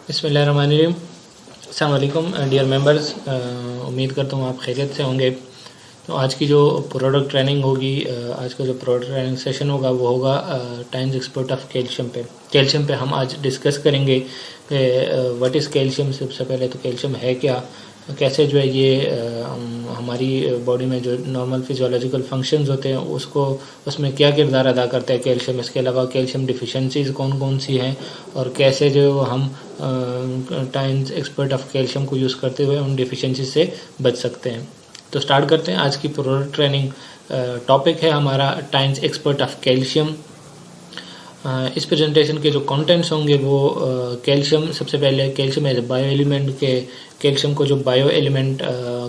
बिस्मिल्लाहिर्रहमानिर्रहीम। अस्सलाम वालेकुम डियर मेंबर्स, उम्मीद करता हूँ आप खैरियत से होंगे। तो आज की जो प्रोडक्ट ट्रेनिंग होगी, आज का जो प्रोडक्ट ट्रेनिंग सेशन होगा वो होगा टाइम्स एक्सपोर्ट ऑफ कैल्शियम पे हम आज डिस्कस करेंगे कि व्हाट इज़ कैल्शियम। सबसे पहले तो कैल्शियम है क्या, कैसे जो है ये हमारी बॉडी में जो नॉर्मल फिजियोलॉजिकल फंक्शंस होते हैं उसको उसमें क्या किरदार अदा करता है कैल्शियम। इसके अलावा कैल्शियम डिफिशेंसीज कौन कौन सी हैं और कैसे जो हम टाइम्स एक्सपर्ट ऑफ कैल्शियम को यूज़ करते हुए उन डिफिशेंसी से बच सकते हैं। तो स्टार्ट करते हैं आज की प्रोडक्ट ट्रेनिंग। टॉपिक है हमारा टाइम्स एक्सपर्ट ऑफ कैल्शियम। इस प्रेजेंटेशन के जो कंटेंट्स होंगे वो कैल्शियम, सबसे पहले calcium as a bio element के कैल्शियम को जो बायो एलिमेंट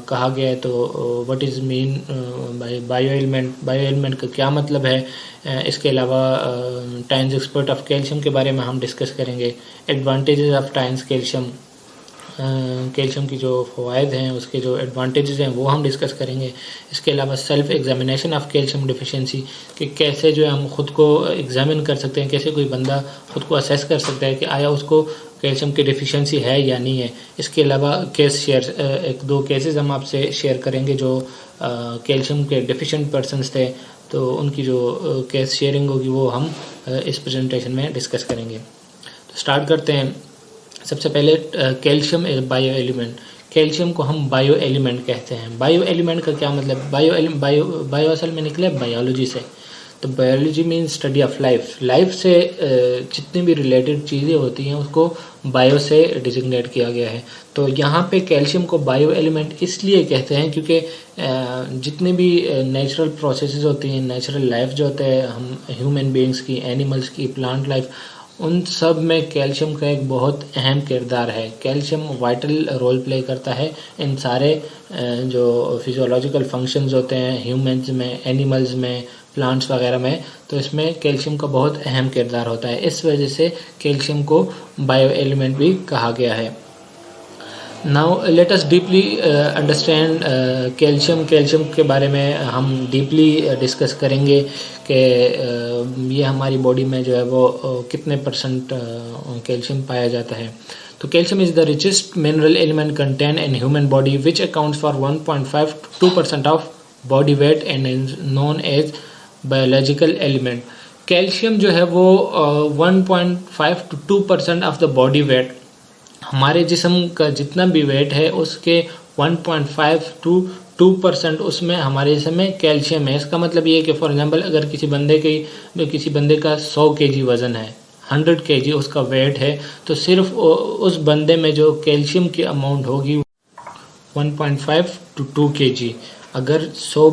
कहा गया है, तो what is mean bio element का क्या मतलब है। इसके अलावा टाइम्स एक्सपर्ट ऑफ कैल्शियम के बारे में हम डिस्कस करेंगे। एडवांटेजेस ऑफ टाइम्स कैल्शियम की जो फ़वाइद हैं, उसके जो एडवांटेजेस हैं वो हम डिस्कस करेंगे। इसके अलावा self examination of calcium deficiency कि कैसे जो है हम खुद को एग्जामिन कर सकते हैं, कैसे कोई बंदा खुद को असेस कर सकता है कि आया उसको कैल्शियम की डिफिशिएंसी है या नहीं है। इसके अलावा केस शेयर, एक दो केसेस हम आपसे शेयर करेंगे जो कैल्शियम के डिफिशिएंट पर्सनस थे, तो उनकी जो केस शेयरिंग होगी वो हम इस प्रेजेंटेशन में डिस्कस करेंगे। तो स्टार्ट करते हैं। सबसे पहले calcium as bio element. Calcium को हम बायो एलिमेंट कहते हैं। बायो एलिमेंट का क्या मतलब, बायो असल में निकले बायोलॉजी से। तो biology mean study of life से जितनी भी रिलेटेड चीज़ें होती हैं उसको बायो से डिजिग्नेट किया गया है। तो यहाँ पे कैल्शियम को बायो एलिमेंट इसलिए कहते हैं क्योंकि जितनी भी नेचुरल प्रोसेसेस होती हैं, नेचुरल लाइफ जो होता है, हम ह्यूमन बीइंग्स की, एनिमल्स की, प्लांट लाइफ, उन सब में कैल्शियम का एक बहुत अहम किरदार है। कैल्शियम वाइटल रोल प्ले करता है इन सारे जो फिजियोलॉजिकल फंक्शंस होते हैं ह्यूमंस में, एनिमल्स में, प्लांट्स वगैरह में। तो इसमें कैल्शियम का बहुत अहम किरदार होता है। इस वजह से कैल्शियम को बायो एलिमेंट भी कहा गया है। Now let us deeply understand calcium के बारे में हम डीपली डिस्कस करेंगे कि ये हमारी बॉडी में जो है वो कितने परसेंट कैल्शियम पाया जाता है। तो calcium is the richest mineral element content in human body which accounts for 1.5 to 2% of body weight and is known as biological element. Calcium जो है वो 1.5 to 2% of the body weight, हमारे जिस्म का जितना भी वेट है उसके 1.5 to 2% उसमें हमारे जिस्म में कैल्शियम है। इसका मतलब ये है कि फॉर एग्जांपल अगर किसी बंदे का 100 kg वज़न है, 100 kg उसका वेट है, तो सिर्फ उस बंदे में जो कैल्शियम की अमाउंट होगी 1.5 to 2 kg। अगर 100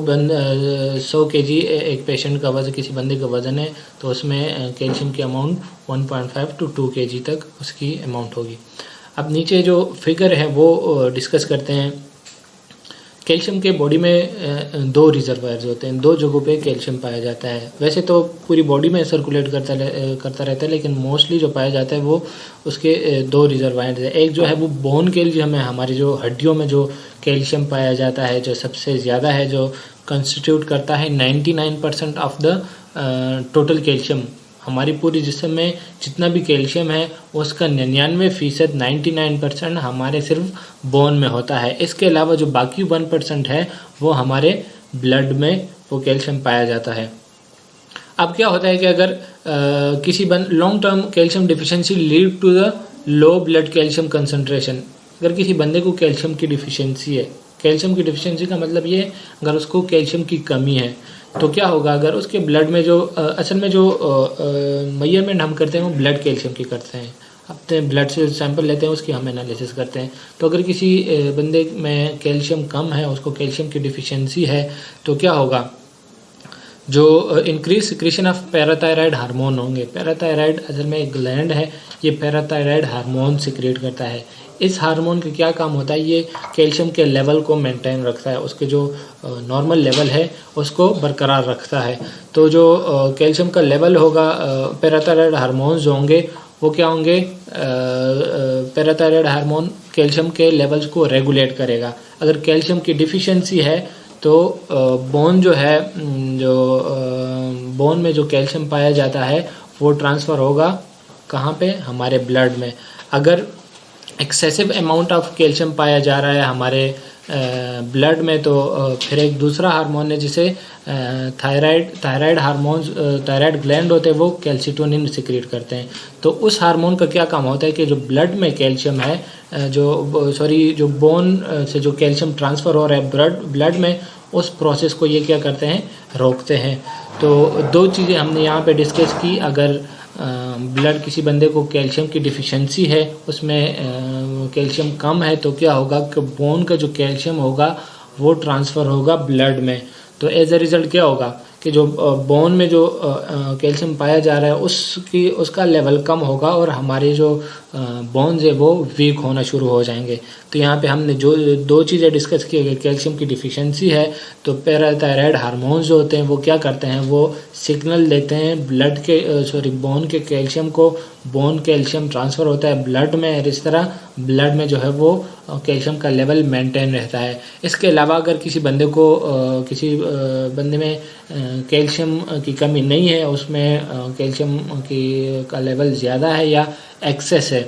kg एक पेशेंट का वज़न, किसी बंदे का वज़न है, तो उसमें कैल्शियम की अमाउंट 1.5 to 2 kg तक उसकी अमाउंट होगी। अब नीचे जो फिगर है वो डिस्कस करते हैं। कैल्शियम के बॉडी में दो रिजर्वायर्स होते हैं, दो जगहों पे कैल्शियम पाया जाता है। वैसे तो पूरी बॉडी में सर्कुलेट करता रहता है, लेकिन मोस्टली जो पाया जाता है वो उसके दो रिजर्वायर्स है। एक जो है वो बोन कैल्शियम है, हमारी जो हड्डियों में जो कैल्शियम पाया जाता है, जो सबसे ज़्यादा है, जो कंस्टिट्यूट करता है 99% ऑफ द टोटल कैल्शियम। हमारी पूरी जिस्म में जितना भी कैल्शियम है उसका 99% 99% हमारे सिर्फ बोन में होता है। इसके अलावा जो बाकी 1% है वो हमारे ब्लड में वो कैल्शियम पाया जाता है। अब क्या होता है कि अगर किसी long term calcium deficiency lead to the low blood calcium concentration. अगर किसी बंदे को कैल्शियम की डिफिशिएंसी है, कैल्शियम की डिफिशिएंसी का मतलब ये अगर उसको कैल्शियम की कमी है, तो क्या होगा, अगर उसके ब्लड में जो असल में जो मेजरमेंट हम करते हैं वो ब्लड कैल्शियम की करते हैं। अपने ब्लड से सैंपल लेते हैं, उसकी हम एनालिसिस करते हैं। तो अगर किसी बंदे में कैल्शियम कम है, उसको कैल्शियम की डिफिशिएंसी है, तो क्या होगा, जो increase secretion of parathyroid hormone होंगे। पैराथायराइड असल में एक ग्लैंड है, ये पैराथायराइड हार्मोन सिक्रिएट करता है। इस हार्मोन का क्या काम होता है, ये कैल्शियम के लेवल को मेंटेन रखता है, उसके जो नॉर्मल लेवल है उसको बरकरार रखता है। तो जो कैल्शियम का लेवल होगा, पैराथायराइड हार्मोन्स जो होंगे वो क्या होंगे, पैराथायराइड हार्मोन कैल्शियम के लेवल्स को रेगुलेट करेगा। अगर कैल्शियम की डिफिशिएंसी है तो बोन जो है, जो बोन में जो कैल्शियम पाया जाता है वो ट्रांसफ़र होगा कहाँ पे, हमारे ब्लड में। अगर एक्सेसिव अमाउंट ऑफ कैल्शियम पाया जा रहा है हमारे ब्लड में, तो फिर एक दूसरा हार्मोन है जिसे थायराइड हार्मोन्स, थायराइड ग्लैंड होते हैं वो कैल्सिटोनिन सिक्रीट करते हैं। तो उस हार्मोन का क्या काम होता है कि जो ब्लड में कैल्शियम है, जो बोन से जो कैल्शियम ट्रांसफ़र हो रहा है ब्लड में, उस प्रोसेस को ये क्या करते हैं, रोकते हैं। तो दो चीज़ें हमने यहाँ पे डिस्कस की। अगर ब्लड किसी बंदे को कैल्शियम की डिफिशिएंसी है, उसमें कैल्शियम कम है, तो क्या होगा कि बोन का जो कैल्शियम होगा वो ट्रांसफ़र होगा ब्लड में। तो एज अ रिज़ल्ट क्या होगा कि जो बोन में जो कैल्शियम पाया जा रहा है उसका लेवल कम होगा और हमारे जो बोन्स है वो वीक होना शुरू हो जाएंगे। तो यहाँ पे हमने जो दो चीज़ें डिस्कस की है, कैल्शियम की डिफिशिएंसी है तो पैराथायराइड हार्मोन्स जो होते हैं वो क्या करते हैं, वो सिग्नल देते हैं बोन के कैल्शियम को, बोन कैल्शियम ट्रांसफ़र होता है ब्लड में, और इस तरह ब्लड में जो है वो कैल्शियम का लेवल मेंटेन रहता है। इसके अलावा अगर किसी बंदे में कैल्शियम की कमी नहीं है, उसमें कैल्शियम का लेवल ज़्यादा है या एक्सेस है,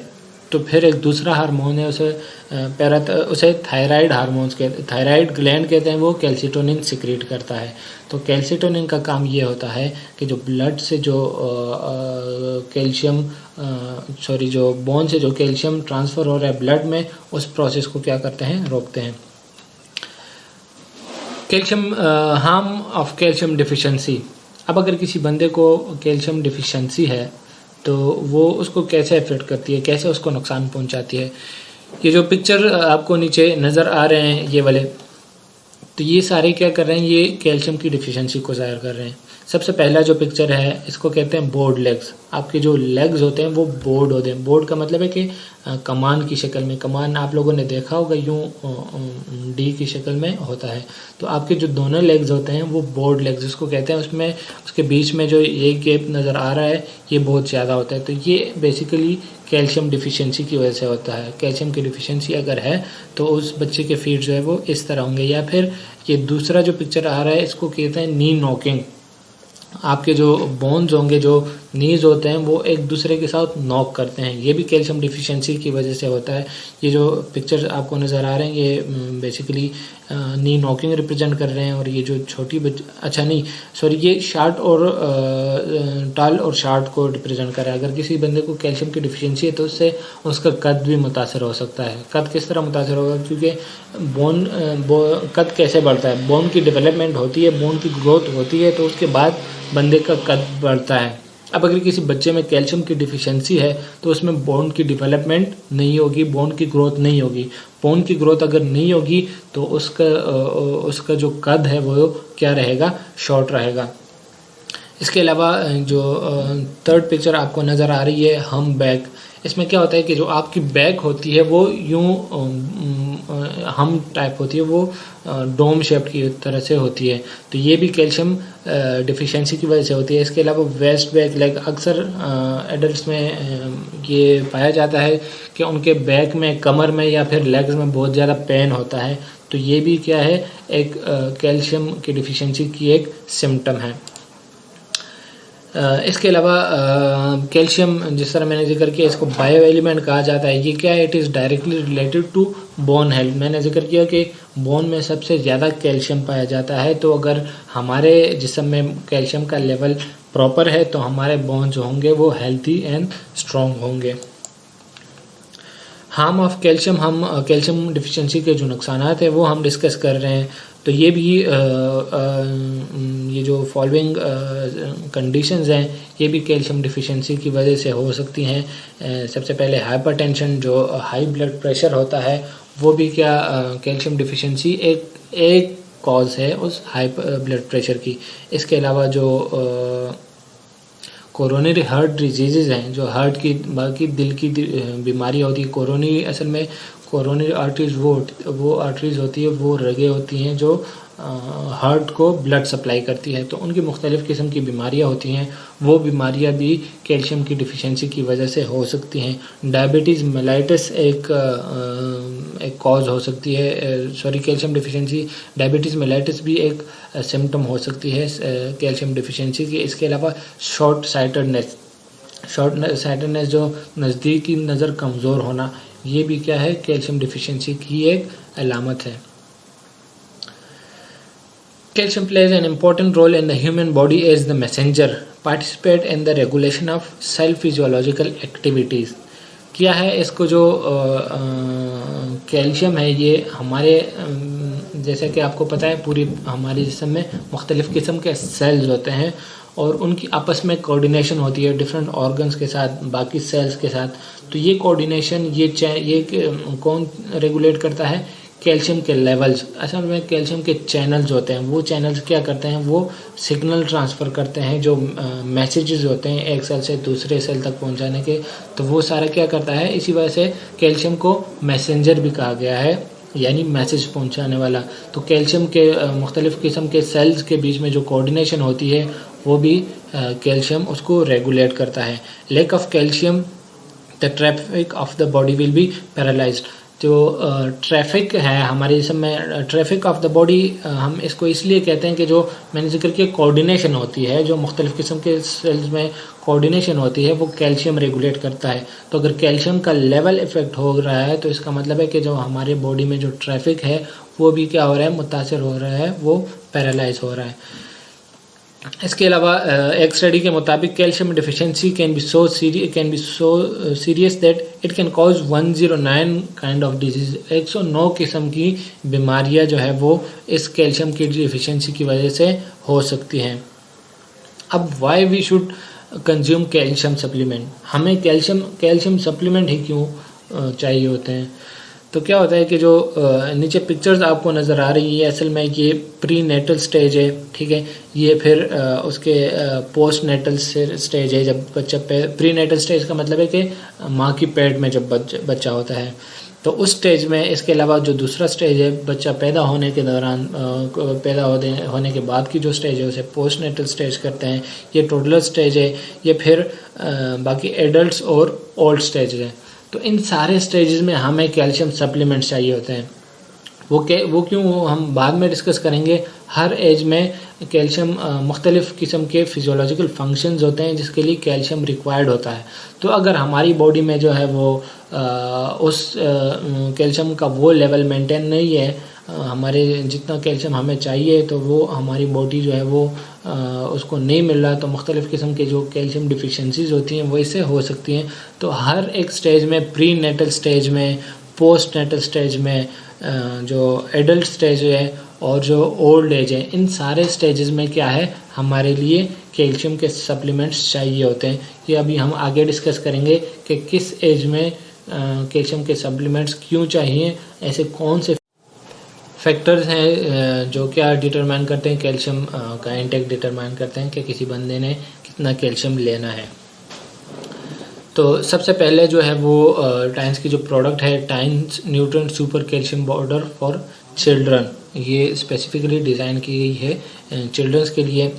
तो फिर एक दूसरा हार्मोन है उसे थायराइड हार्मोन्स थायराइड ग्लैंड कहते हैं, वो कैल्सिटोनिन सिक्रीट करता है। तो कैल्सिटोनिन का काम ये होता है कि जो ब्लड से जो जो बोन से जो कैल्शियम ट्रांसफ़र हो रहा है ब्लड में, उस प्रोसेस को क्या करते हैं, रोकते हैं। Calcium harm of calcium deficiency. अब अगर किसी बंदे को कैल्शियम डिफिशिएंसी है तो वो उसको कैसे अफेक्ट करती है, कैसे उसको नुकसान पहुंचाती है। ये जो पिक्चर आपको नीचे नज़र आ रहे हैं ये वाले, तो ये सारे क्या कर रहे हैं, ये कैल्शियम की डिफिशिएंसी को ज़ाहिर कर रहे हैं। सबसे पहला जो पिक्चर है इसको कहते हैं बोर्ड लेग्स। आपके जो लेग्स होते हैं वो बोर्ड होते हैं। बोर्ड का मतलब है कि कमान की शक्ल में, कमान आप लोगों ने देखा होगा यूँ डी की शक्ल में होता है। तो आपके जो दोनों लेग्स होते हैं वो बोर्ड लेग्स इसको कहते हैं। उसमें उसके बीच में जो ये गैप नज़र आ रहा है ये बहुत ज़्यादा होता है। तो ये बेसिकली कैल्शियम डिफिशिएंसी की वजह से होता है। कैल्शियम की डिफिशिएंसी अगर है तो उस बच्चे के फीट जो है वो इस तरह होंगे। या फिर ये दूसरा जो पिक्चर आ रहा है इसको कहते हैं नी नॉकिंग। आपके जो बोन्स होंगे, जो नीज होते हैं, वो एक दूसरे के साथ नॉक करते हैं। ये भी कैल्शियम डिफिशिएंसी की वजह से होता है। ये जो पिक्चर आपको नज़र आ रहे हैं ये बेसिकली नी नॉकिंग रिप्रेजेंट कर रहे हैं। और ये जो ये शार्ट और टाल और शार्ट को रिप्रेजेंट कर रहा है। अगर किसी बंदे को कैल्शियम की डिफिशिएंसी है तो उससे उसका कद भी मुतासर हो सकता है। कद किस तरह मुतासर होगा, क्योंकि कद कैसे बढ़ता है, बोन की डेवलपमेंट होती है, बोन की ग्रोथ होती है, तो उसके बाद बंदे का कद बढ़ता है। अब अगर किसी बच्चे में कैल्शियम की डिफिशिएंसी है तो उसमें बोन की डेवलपमेंट नहीं होगी, बोन की ग्रोथ नहीं होगी। बोन की ग्रोथ अगर नहीं होगी तो उसका जो कद है वो क्या रहेगा, शॉर्ट रहेगा। इसके अलावा जो थर्ड पिक्चर आपको नज़र आ रही है हम बैक, इसमें क्या होता है कि जो आपकी बैक होती है वो यूँ हम टाइप होती है, वो डोम शेप की तरह से होती है। तो ये भी कैल्शियम डिफिशिएंसी की वजह से होती है। इसके अलावा वेस्ट बैक लेग, अक्सर एडल्ट्स में ये पाया जाता है कि उनके बैक में, कमर में या फिर लेग्स में बहुत ज़्यादा पेन होता है। तो ये भी क्या है, एक कैल्शियम की डिफिशिएंसी की एक सिम्टम है। इसके अलावा कैल्शियम, जिस तरह मैंने जिक्र किया, इसको बायो एलिमेंट कहा जाता है। ये क्या है, it is directly related to bone health. मैंने जिक्र किया कि बोन में सबसे ज़्यादा कैल्शियम पाया जाता है। तो अगर हमारे जिस्म में कैल्शियम का लेवल प्रॉपर है तो हमारे बोन जो होंगे वो हेल्थी एंड स्ट्रॉन्ग होंगे। हार्म ऑफ कैल्शियम, हम कैल्शियम डिफिशिएंसी के जो नुकसानात हैं वो हम डिस्कस कर रहे हैं। तो ये भी ये जो फॉलोइंग कंडीशंस हैं ये भी कैल्शियम डिफिशिएंसी की वजह से हो सकती हैं। सबसे पहले हाइपरटेंशन, जो हाई ब्लड प्रेशर होता है, वो भी क्या कैल्शियम डिफिशिएंसी एक कॉज है उस हाई ब्लड प्रेशर की। इसके अलावा जो कोरोनरी हार्ट डिजीज़ हैं, जो हार्ट की बाकी दिल की बीमारी होती है, कोरोनरी असल में कोरोनरी आर्टरीज वो आर्टरीज होती है, वो रगें होती हैं जो हार्ट को ब्लड सप्लाई करती है। तो उनकी मुख्तलिफ़ किस्म की बीमारियां होती हैं, वो बीमारियां भी कैल्शियम की डिफिशिएंसी की वजह से हो सकती हैं। डायबिटीज़ मेलाइटिस एक कॉज हो सकती है, कैल्शियम डिफिशिएंसी, डायबिटीज़ मेलाइटिस भी एक सिम्टम हो सकती है कैल्शियम डिफिशिएंसी की। इसके अलावा शॉर्ट साइटेडनेस जो नज़दीकी नज़र कमज़ोर होना, ये भी क्या है, कैल्शियम डिफिशिएंसी की एक अलामत है। Calcium plays an important role in the human body as the messenger, participate in the regulation of self-physiological activities। क्या है इसको, जो कैल्शियम है ये हमारे जैसे कि आपको पता है पूरी हमारे जिस्म में मुख्तलिफ़ किस्म के सेल्स होते हैं और उनकी आपस में कोऑर्डिनेशन होती है डिफरेंट ऑर्गन्स के साथ, बाकी सेल्स के साथ। तो ये कोऑर्डिनेशन ये कौन रेगुलेट करता है, कैल्शियम के लेवल्स। असल में कैल्शियम के चैनल्स होते हैं, वो चैनल्स क्या करते हैं, वो सिग्नल ट्रांसफ़र करते हैं, जो मैसेजेस होते हैं एक सेल से दूसरे सेल तक पहुंचाने के। तो वो सारा क्या करता है, इसी वजह से कैल्शियम को मैसेंजर भी कहा गया है, यानी मैसेज पहुंचाने वाला। तो कैल्शियम के मुख्तलिफ़ किस्म के सेल्स के बीच में जो कोऑर्डिनेशन होती है वो भी कैल्शियम उसको रेगुलेट करता है। Lack of calcium the traffic of the body will be paralysed. जो ट्रैफिक है हमारे जिस्म में, ट्रैफिक ऑफ द बॉडी हम इसको इसलिए कहते हैं कि जो मैंने जिक्र किया कोऑर्डिनेशन होती है, जो मुख्तलिफ़ किस्म के सेल्स में कोऑर्डिनेशन होती है वो कैल्शियम रेगुलेट करता है। तो अगर कैल्शियम का लेवल इफ़ेक्ट हो रहा है तो इसका मतलब है कि जो हमारे बॉडी में जो ट्रैफिक है वो भी क्या हो रहा है, मुतासर हो रहा है, वो पैरालाइज हो रहा है। इसके अलावा एक स्टडी के मुताबिक calcium deficiency can be so serious that it can cause 109 kind of disease. 109 किस्म की बीमारियां जो है वो इस कैल्शियम की डिफिशिएंसी की वजह से हो सकती हैं। अब why we should consume calcium supplement, हमें कैल्शियम सप्लीमेंट ही क्यों चाहिए होते हैं। तो क्या होता है कि जो नीचे पिक्चर्स आपको नज़र आ रही है, असल में ये प्री नेटल स्टेज है, ठीक है। ये फिर उसके पोस्ट नेटल स्टेज है, जब बच्चा प्री नेटल स्टेज का मतलब है कि माँ की पेट में जब बच्चा होता है, तो उस स्टेज में। इसके अलावा जो दूसरा स्टेज है बच्चा पैदा होने के दौरान, होने के बाद की जो स्टेज है उसे पोस्ट नेटल स्टेज करते हैं। ये टोडलर स्टेज है, ये फिर बाकी एडल्ट्स और ओल्ड स्टेज है। तो इन सारे स्टेजेस में हमें कैल्शियम सप्लीमेंट्स चाहिए होते हैं। वो क्यों, वो हम बाद में डिस्कस करेंगे। हर एज में कैल्शियम मुख्तलिफ़ किस्म के फिजियोलॉजिकल फंक्शंस होते हैं जिसके लिए कैल्शियम रिक्वायर्ड होता है। तो अगर हमारी बॉडी में जो है वो उस कैल्शियम का वो लेवल मेंटेन नहीं है, हमारे जितना कैल्शियम हमें चाहिए, तो वो हमारी बॉडी जो है वो उसको नहीं मिल रहा, तो मुख्तलिफ़ किस्म के जो कैल्शियम डिफिशिएंसीज होती हैं वो इससे हो सकती हैं। तो हर एक स्टेज में, प्री नेटल स्टेज में, पोस्ट नेटल स्टेज में, जो एडल्ट स्टेज है और जो ओल्ड एज है, इन सारे स्टेजेस में क्या है, हमारे लिए कैल्शियम के सप्लीमेंट्स चाहिए होते हैं। ये अभी हम आगे डिस्कस करेंगे कि किस एज में कैल्शियम के सप्लीमेंट्स क्यों चाहिए, ऐसे कौन से फैक्टर्स हैं जो क्या डिटरमाइन करते हैं, कैल्शियम का इंटेक डिटरमाइन करते हैं कि किसी बंदे ने कितना कैल्शियम लेना है। तो सबसे पहले जो है वो टाइन्स की जो प्रोडक्ट है, tines nutrient super calcium powder for children, ये स्पेसिफिकली डिज़ाइन की गई है चिल्ड्रंस के लिए।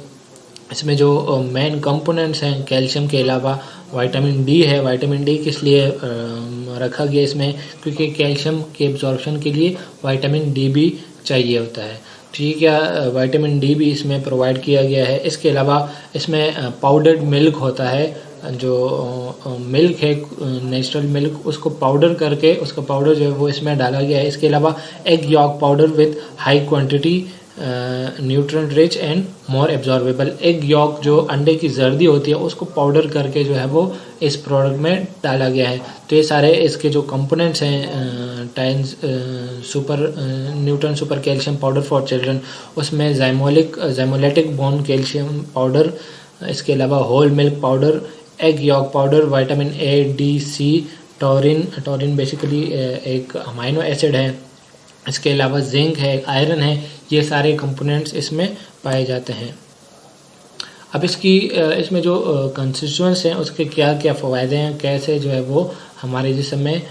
इसमें जो मेन कंपोनेंट्स हैं कैल्शियम के अलावा विटामिन डी है। विटामिन डी किस लिए रखा गया इसमें, क्योंकि कैल्शियम के एब्जॉर्प्शन के लिए विटामिन डी भी चाहिए होता है। तो ये क्या विटामिन डी भी इसमें प्रोवाइड किया गया है। इसके अलावा इसमें पाउडर्ड मिल्क होता है, जो मिल्क है नेचुरल मिल्क, उसको पाउडर करके उसका पाउडर जो है वो इसमें डाला गया है। इसके अलावा egg yolk powder with high quantity nutrient rich and more absorbable. Egg York जो अंडे की जर्दी होती है उसको पाउडर करके जो है वो इस प्रोडक्ट में डाला गया है। तो ये सारे इसके जो कंपोनेंट्स हैं Tiens super nutrient super calcium powder for children, उसमें ज़ाइमोलेटिक बोन कैल्शियम पाउडर, इसके अलावा whole milk powder, egg yolk powder, vitamin A, D, C, taurine basically एक अमाइनो एसिड है, इसके अलावा जिंक है, आयरन है, ये सारे कंपोनेंट्स इसमें पाए जाते हैं। अब इसमें जो कंस्टिट्यूएंट्स हैं उसके क्या क्या फ़वायदे हैं, कैसे जो है वो हमारे जिस्म में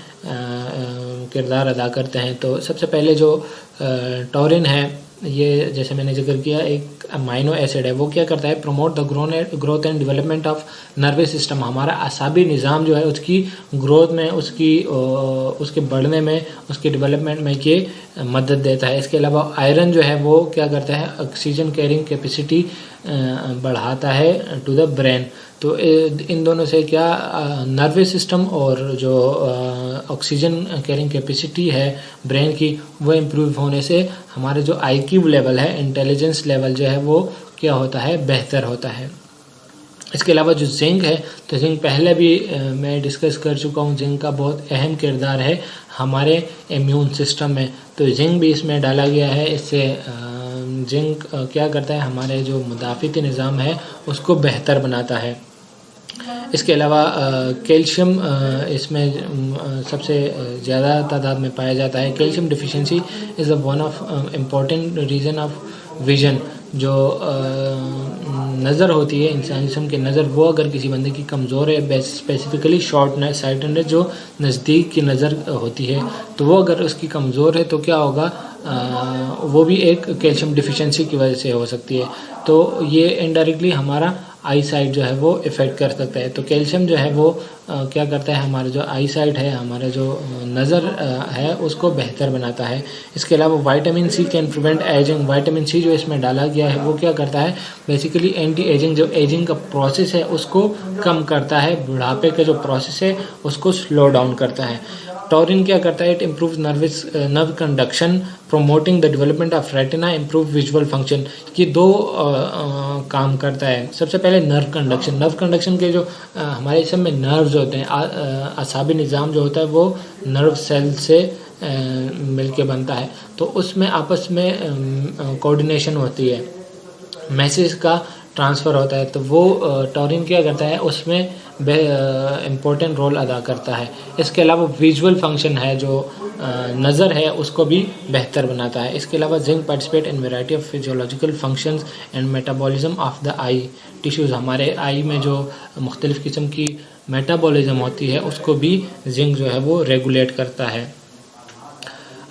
किरदार अदा करते हैं। तो सबसे पहले जो टॉरिन है, ये जैसे मैंने जिक्र किया एक अमाइनो एसिड है, वो क्या करता है, promote the growth and development of nervous system. हमारा असाबी निज़ाम जो है उसकी ग्रोथ में, उसके बढ़ने में, उसके डेवलपमेंट में ये मदद देता है। इसके अलावा आयरन जो है वो क्या करता है, ऑक्सीजन कैरिंग कैपेसिटी बढ़ाता है टू द ब्रेन। तो इन दोनों से क्या नर्वस सिस्टम और जो ऑक्सीजन कैरिंग कैपेसिटी है ब्रेन की, वो इम्प्रूव होने से हमारे जो IQ लेवल है, इंटेलिजेंस लेवल जो है वो क्या होता है, बेहतर होता है। इसके अलावा जो जिंक है, तो जिंक पहले भी मैं डिस्कस कर चुका हूँ, जिंक का बहुत अहम किरदार है हमारे इम्यून सिस्टम में, तो जिंक भी इसमें डाला गया है। इससे जिंक क्या करता है, हमारे जो मुदाफ़िती निज़ाम है उसको बेहतर बनाता है। इसके अलावा कैल्शियम इसमें सबसे ज़्यादा तादाद में पाया जाता है। Calcium deficiency is one of important reason of vision. जो नज़र होती है, इंसान जिस्म की नज़र, वो अगर किसी बंदे की कमज़ोर है, स्पेसिफिकली शॉर्ट साइटेडनेस जो नज़दीक की नज़र होती है, तो वो अगर उसकी कमज़ोर है तो क्या होगा, वो भी एक कैल्शियम डिफिशिएंसी की वजह से हो सकती है। तो ये इनडायरेक्टली हमारा आई साइट जो है वो इफ़ेक्ट कर सकता है। तो कैल्शियम जो है वो क्या करता है, हमारा जो आई साइट है, हमारा जो नज़र है उसको बेहतर बनाता है। इसके अलावा vitamin C can prevent ageing. Vitamin C जो इसमें डाला गया है वो क्या करता है, बेसिकली एंटी एजिंग, जो एजिंग का प्रोसेस है उसको कम करता है, बुढ़ापे का जो प्रोसेस है उसको स्लो डाउन करता है। टॉरिन क्या करता है, it improve nerve conduction, promoting the development of retina, improve visual function. ये दो काम करता है। सबसे पहले नर्व कंडक्शन के जो हमारे जिस्म में नर्व्स होते हैं, असाबी निज़ाम जो होता है वो नर्व सेल से मिलके बनता है, तो उसमें आपस में कोऑर्डिनेशन होती है, मैसेज का ट्रांसफ़र होता है। तो वो टॉरिन क्या करता है, उसमें इम्पोर्टेंट रोल अदा करता है। इसके अलावा विजुअल फंक्शन है, जो नज़र है उसको भी बेहतर बनाता है। इसके अलावा zinc participate in variety of physiological functions and metabolism of the I tissues. हमारे आई में जो मुख्तलिफ़ किस्म की मेटाबॉलिज्म होती है उसको भी जिंक जो है वो रेगुलेट करता है।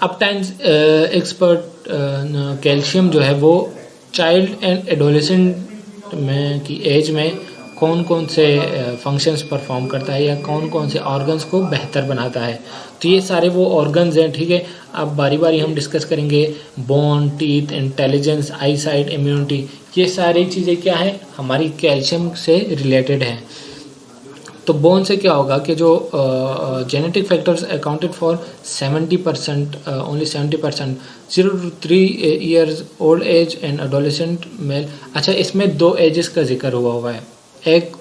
अब टाइम्स एक्सपर्ट कैल्शियम जो है वो चाइल्ड एंड एडोलेसेंट में की एज में कौन कौन से फंक्शंस परफॉर्म करता है या कौन कौन से ऑर्गन्स को बेहतर बनाता है। तो ये सारे वो ऑर्गन्स हैं, ठीक है। अब बारी बारी हम डिस्कस करेंगे। बोन, टीथ, इंटेलिजेंस, आई साइट, इम्यूनिटी, ये सारी चीज़ें क्या है, हमारी कैल्शियम से रिलेटेड हैं। तो बोन से क्या होगा कि जो genetic factors accounted for 70%, only 70%, 0 to 3 years old age and adolescent male. अच्छा, इसमें दो एजेस का जिक्र हुआ है, एक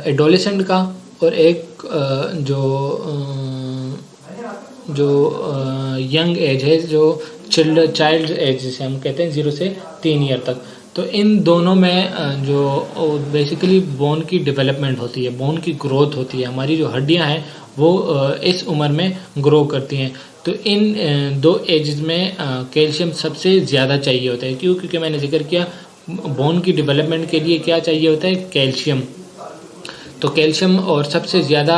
एडोलेसेंट का और एक जो यंग एज है, जो चाइल्ड एज जिसे हम कहते हैं 0 से 3 ईयर तक। तो इन दोनों में जो बेसिकली बोन की डेवलपमेंट होती है, बोन की ग्रोथ होती है, हमारी जो हड्डियां हैं वो इस उम्र में ग्रो करती हैं। तो इन दो एजेस में कैल्शियम सबसे ज़्यादा चाहिए होता है। क्यों? क्योंकि मैंने जिक्र किया बोन की डेवलपमेंट के लिए क्या चाहिए होता है, कैल्शियम। तो कैल्शियम और सबसे ज़्यादा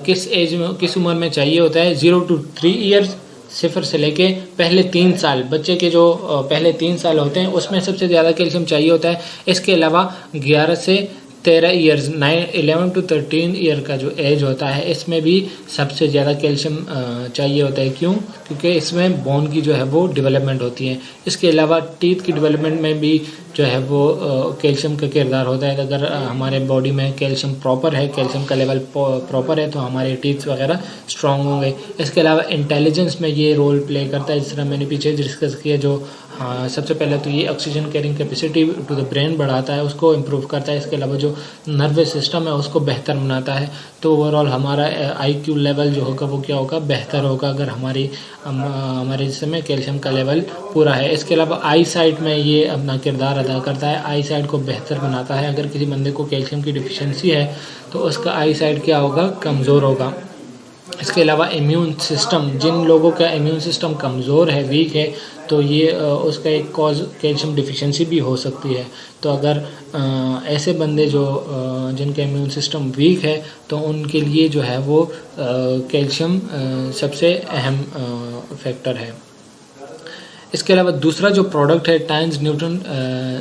किस एज में, किस उम्र में चाहिए होता है, 0 to 3 years, 0 से लेके पहले 3 साल, बच्चे के जो पहले 3 साल होते हैं उसमें सबसे ज़्यादा कैल्शियम चाहिए होता है। इसके अलावा 11 से 13 ईयर्स, 11 to 13 ईयर का जो एज होता है इसमें भी सबसे ज़्यादा कैल्शियम चाहिए होता है। क्यों? क्योंकि इसमें बोन की जो है वो डेवलपमेंट होती है। इसके अलावा टीथ की डेवलपमेंट में भी जो है वो कैल्शियम का किरदार होता है। अगर हमारे बॉडी में कैल्शियम प्रॉपर है, कैल्शियम का लेवल प्रॉपर है, तो हमारे टीथ वगैरह स्ट्रॉन्ग होंगे। इसके अलावा इंटेलिजेंस में ये रोल प्ले करता है, जिस तरह मैंने पीछे डिस्कस किया। जो सबसे पहले तो ये oxygen carrying capacity to the brain बढ़ाता है, उसको इम्प्रूव करता है। इसके अलावा जो नर्वस सिस्टम है उसको बेहतर बनाता है। तो ओवरऑल हमारा IQ लेवल जो होगा वो क्या होगा, बेहतर होगा, अगर हमारे जिस्म में कैल्शियम का लेवल पूरा है। इसके अलावा आई साइट में ये अपना किरदार अदा करता है, आई साइट को बेहतर बनाता है। अगर किसी बंदे को कैल्शियम की डिफिशिएंसी है तो उसका आई साइट क्या होगा, कमज़ोर होगा। इसके अलावा इम्यून सिस्टम, जिन लोगों का इम्यून सिस्टम कमज़ोर है, वीक है, तो ये उसका एक कॉज कैल्शियम डिफिशिएंसी भी हो सकती है। तो अगर ऐसे बंदे जो जिनका इम्यून सिस्टम वीक है तो उनके लिए जो है वो कैल्शियम सबसे अहम फैक्टर है। इसके अलावा दूसरा जो प्रोडक्ट है Times nutrient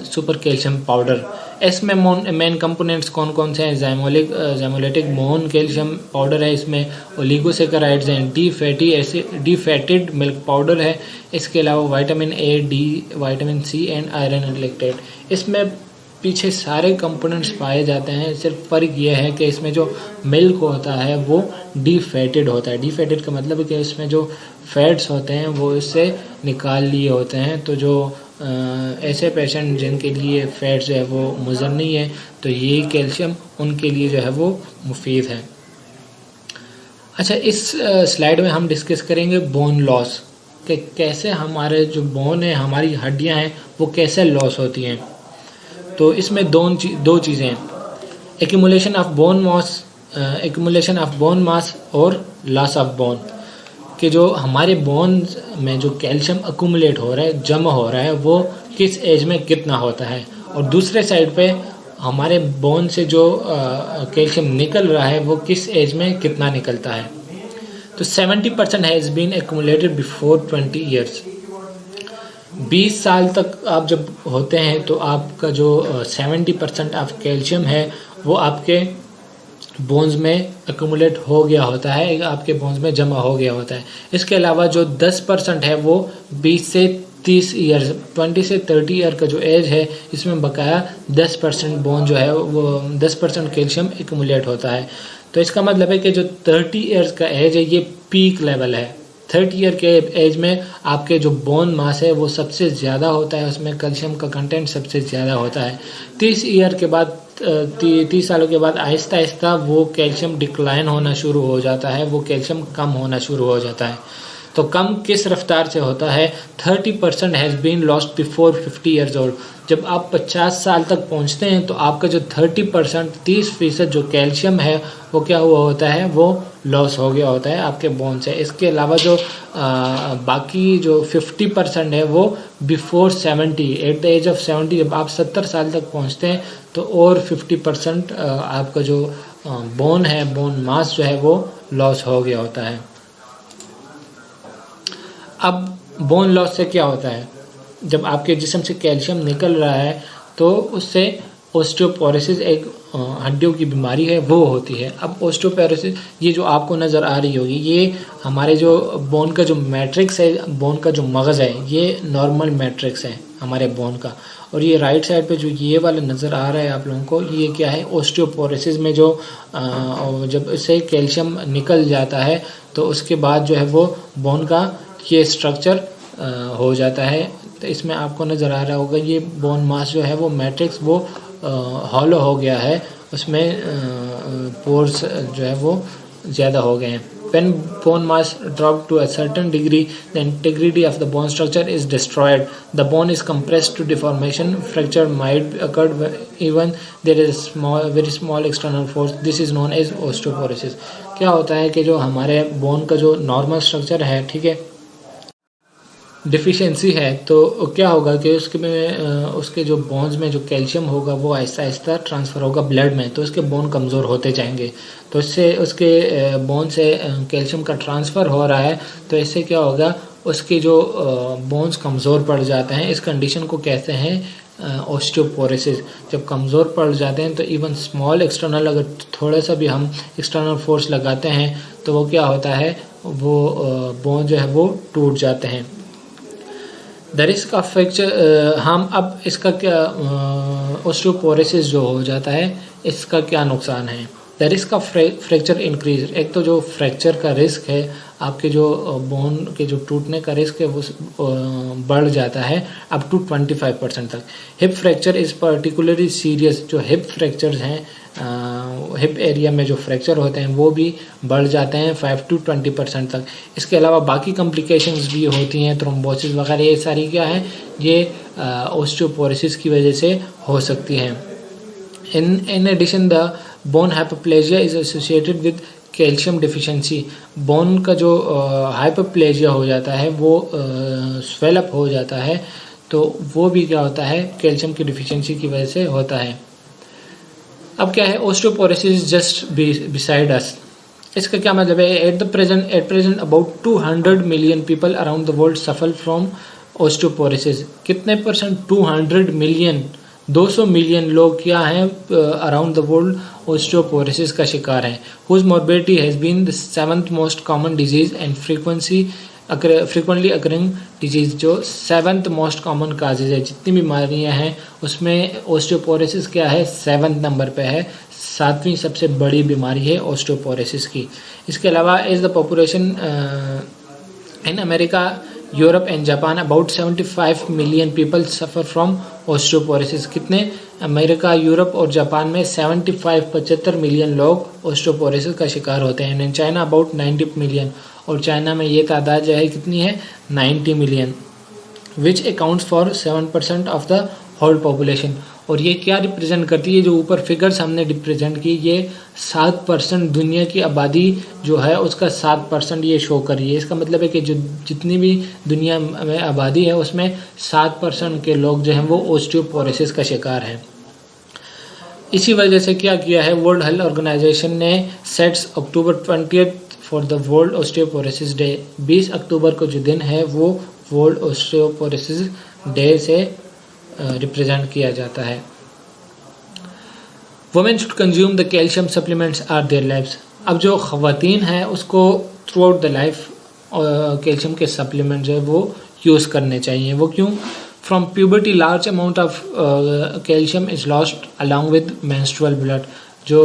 super calcium powder. इसमें मेन कंपोनेंट्स कौन कौन से हैं, ज़ैमोलिटिक मोन कैल्शियम पाउडर है, इसमें ओलिगोसेकेराइड्स हैं, डी फैटेड मिल्क पाउडर है। इसके अलावा vitamin A, D, vitamin C and iron इलेक्ट्रेट। इसमें पीछे सारे कंपोनेंट्स पाए जाते हैं, सिर्फ फ़र्क ये है कि इसमें जो मिल्क होता है वो डीफैटेड होता है। डीफैटेड का मतलब है कि इसमें जो फैट्स होते हैं वो इससे निकाल लिए होते हैं। तो जो ऐसे पेशेंट जिनके लिए फैट्स जो है वो मुज़र नहीं है, तो ये कैल्शियम उनके लिए जो है वो मुफीद है। अच्छा, इस स्लाइड में हम डिस्कस करेंगे बोन लॉस, कि कैसे हमारे जो बोन है, हमारी हड्डियां हैं, वो कैसे लॉस होती हैं। तो इसमें दो चीज़ें हैं, एक्यूमुलेशन ऑफ बोन मास और लॉस ऑफ बोन, कि जो हमारे बोन में जो कैल्शियम अक्यूमुलेट हो रहा है, जमा हो रहा है, वो किस एज में कितना होता है, और दूसरे साइड पे हमारे बोन से जो कैल्शियम निकल रहा है वो किस एज में कितना निकलता है। तो 70% has been accumulated before 20 years. 20 साल तक आप जब होते हैं तो आपका जो 70% ऑफ कैल्शियम है वो आपके बोन्स में एक्यूमुलेट हो गया होता है, आपके बोन्स में जमा हो गया होता है। इसके अलावा जो 10% है वो 20 से 30 ईयर्स, 20 से 30 ईयर का जो एज है, इसमें बकाया 10% बोन जो है वो 10% कैल्शियम एक्यूमुलेट होता है। तो इसका मतलब है कि जो 30 ईयर्स का एज है ये पीक लेवल है। 30 ईयर के एज में आपके जो बोन मास है वो सबसे ज़्यादा होता है, उसमें कैल्शियम का कंटेंट सबसे ज़्यादा होता है। 30 ईयर के बाद 30 सालों के बाद आहिस्ता आहिस्ता वो कैल्शियम डिक्लाइन होना शुरू हो जाता है, वो कैल्शियम कम होना शुरू हो जाता है। तो कम किस रफ्तार से होता है? 30% has been lost before 50 years old. जब आप 50 साल तक पहुंचते हैं तो आपका जो 30% जो कैल्शियम है वो क्या हुआ होता है, वो लॉस हो गया होता है आपके बोन से। इसके अलावा जो बाकी जो 50% है वो before 70, at the age of 70, जब आप 70 साल तक पहुंचते हैं तो और 50% आपका जो बोन है, बोन मास जो है वो लॉस हो गया होता है। अब बोन लॉस से क्या होता है? जब आपके जिस्म से कैल्शियम निकल रहा है तो उससे ओस्टियोपोरोसिस एक हड्डियों की बीमारी है वो होती है। अब ओस्टियोपोरोसिस ये जो आपको नज़र आ रही होगी, ये हमारे जो बोन का जो मैट्रिक्स है, बोन का जो मगज़ है, ये नॉर्मल मैट्रिक्स है हमारे बोन का। और ये राइट साइड पे जो ये वाला नज़र आ रहा है आप लोगों को, ये क्या है? ओस्टियोपोरोसिस में जो जब इससे कैल्शियम निकल जाता है तो उसके बाद जो है वो बोन का ये स्ट्रक्चर हो जाता है। तो इसमें आपको नज़र आ रहा होगा ये बोन मास जो है वो मैट्रिक्स वो हॉलो हो गया है, उसमें पोर्स जो है वो ज़्यादा हो गए हैं। When bone mass dropped to a certain degree, the integrity of the bone structure is destroyed. The bone is compressed to deformation. Fracture might occur even there is very small external force. This is known as osteoporosis. क्या होता है कि जो हमारे bone का जो normal structure है, ठीक है, डिफिशिएंसी है, तो क्या होगा कि उसके जो बोन्स में जो कैल्शियम होगा वो आहिस्ता आहिस्ता ट्रांसफ़र होगा ब्लड में, तो उसके बोन कमज़ोर होते जाएंगे। तो इससे उसके बोन से कैल्शियम का ट्रांसफ़र हो रहा है, तो इससे क्या होगा, उसके जो बोन्स कमज़ोर पड़ जाते हैं। इस कंडीशन को कहते हैं ओस्टियोपोरोसिस। जब कमज़ोर पड़ जाते हैं तो इवन स्मॉल एक्सटर्नल, अगर थोड़ा सा भी हम एक्सटर्नल फोर्स लगाते हैं तो वो क्या होता है, वो बोन जो है वो टूट जाते हैं। द रिस्क ऑफ फ्रैक्चर, हम अब इसका क्या ओस्टियोपोरोसिस जो हो जाता है इसका क्या नुकसान है? The risk of fracture increase. एक तो जो फ्रैक्चर का रिस्क है, आपके जो बोन के जो टूटने का रिस्क है वो बढ़ जाता है अप टू 25% तक। Hip fracture is particularly serious. जो हिप फ्रैक्चर्स हैं, हिप एरिया में जो फ्रैक्चर होते हैं वो भी बढ़ जाते हैं 5 to 20% तक। इसके अलावा बाकी कॉम्प्लिकेशंस भी होती हैं, थ्रोम्बोसिस वगैरह, ये सारी क्या है, ये ओस्टियोपोरोसिस की वजह से हो सकती हैं। In addition the bone hypoplasia is associated with calcium deficiency. Bone का जो हाइपोप्लेजिया हो जाता है वो स्वेलअप हो जाता है, तो वो भी क्या होता है, कैल्शियम की डिफिशिएंसी की वजह से होता है। अब क्या है, ओस्टियोपोरोसिस जस्ट बिसाइड अस। इसका क्या मतलब है? At present about 200 million people around the world suffer from osteoporosis. कितने परसेंट? 200 मिलियन, 200 मिलियन लोग क्या हैं अराउंड द वर्ल्ड ओस्टियोपोरोसिस का शिकार हैं। Whose morbidity has been the 7th most common disease and frequency frequently occurring disease जो 7th most common causes है, जितनी बीमारियां हैं उसमें ओस्टियोपोरोसिस क्या है, 7th नंबर पे है, 7वीं सबसे बड़ी बीमारी है ओस्टियोपोरोसिस की। इसके अलावा as the population in America, Europe and Japan about 75 million people suffer from osteoporosis. कितने? अमेरिका, यूरोप और जापान में 75 मिलियन लोग ओस्टियोपोरोसिस का शिकार होते हैं। इन चाइना अबाउट 90 मिलियन, और चाइना में ये तादाद जो है कितनी है, 90 million, which accounts for 7% of the whole population. और ये क्या रिप्रेजेंट करती है, जो ऊपर फिगर्स हमने रिप्रेजेंट की, ये 7% दुनिया की आबादी जो है उसका 7% ये शो कर रही है। इसका मतलब है कि जो जितनी भी दुनिया में आबादी है उसमें 7% के लोग जो हैं वो ओस्टियोपोरोसिस का शिकार हैं। इसी वजह से क्या किया है, वर्ल्ड हेल्थ ऑर्गेनाइजेशन ने sets October 20 for the world osteoporosis day. 20 October को जो दिन है वो वर्ल्ड ओस्टियोपोरोसिस डे से रिप्रेजेंट किया जाता है। Women should consume the calcium supplements are their lifes. अब जो ख़वातीन है उसको throughout the life calcium के सप्लीमेंट जो है वो यूज़ करने चाहिए। वो क्यों? From puberty large amount of calcium is lost along with menstrual blood. जो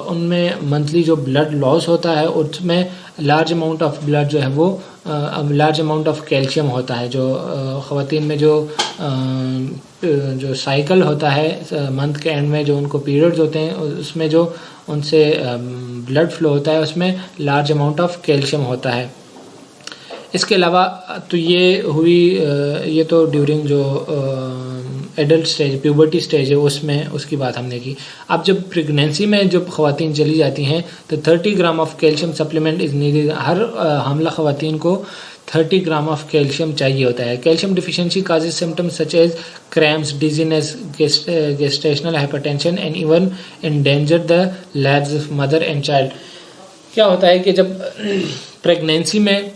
उनमें मंथली जो ब्लड लॉस होता है उसमें लार्ज अमाउंट ऑफ ब्लड जो है वो लार्ज अमाउंट ऑफ कैल्शियम होता है। जो ख़वातीन में जो साइकिल होता है मंथ के एंड में, जो उनको पीरियड्स होते हैं उसमें जो उनसे ब्लड फ्लो होता है उसमें लार्ज अमाउंट ऑफ कैल्शियम होता है। इसके अलावा तो ये हुई, ये तो ड्यूरिंग जो एडल्ट स्टेज, प्यूबर्टी स्टेज है उसमें उसकी बात हमने की। अब जब प्रेगनेंसी में जब ख़वातीन चली जाती हैं तो 30 gram of calcium supplement is needed. हर हामला ख़वातीन को 30 ग्राम ऑफ कैल्शियम चाहिए होता है। Calcium deficiency causes symptoms such as cramps, dizziness, gestational hypertension and even endanger the lives of mother and child. क्या होता है कि जब प्रेगनेंसी में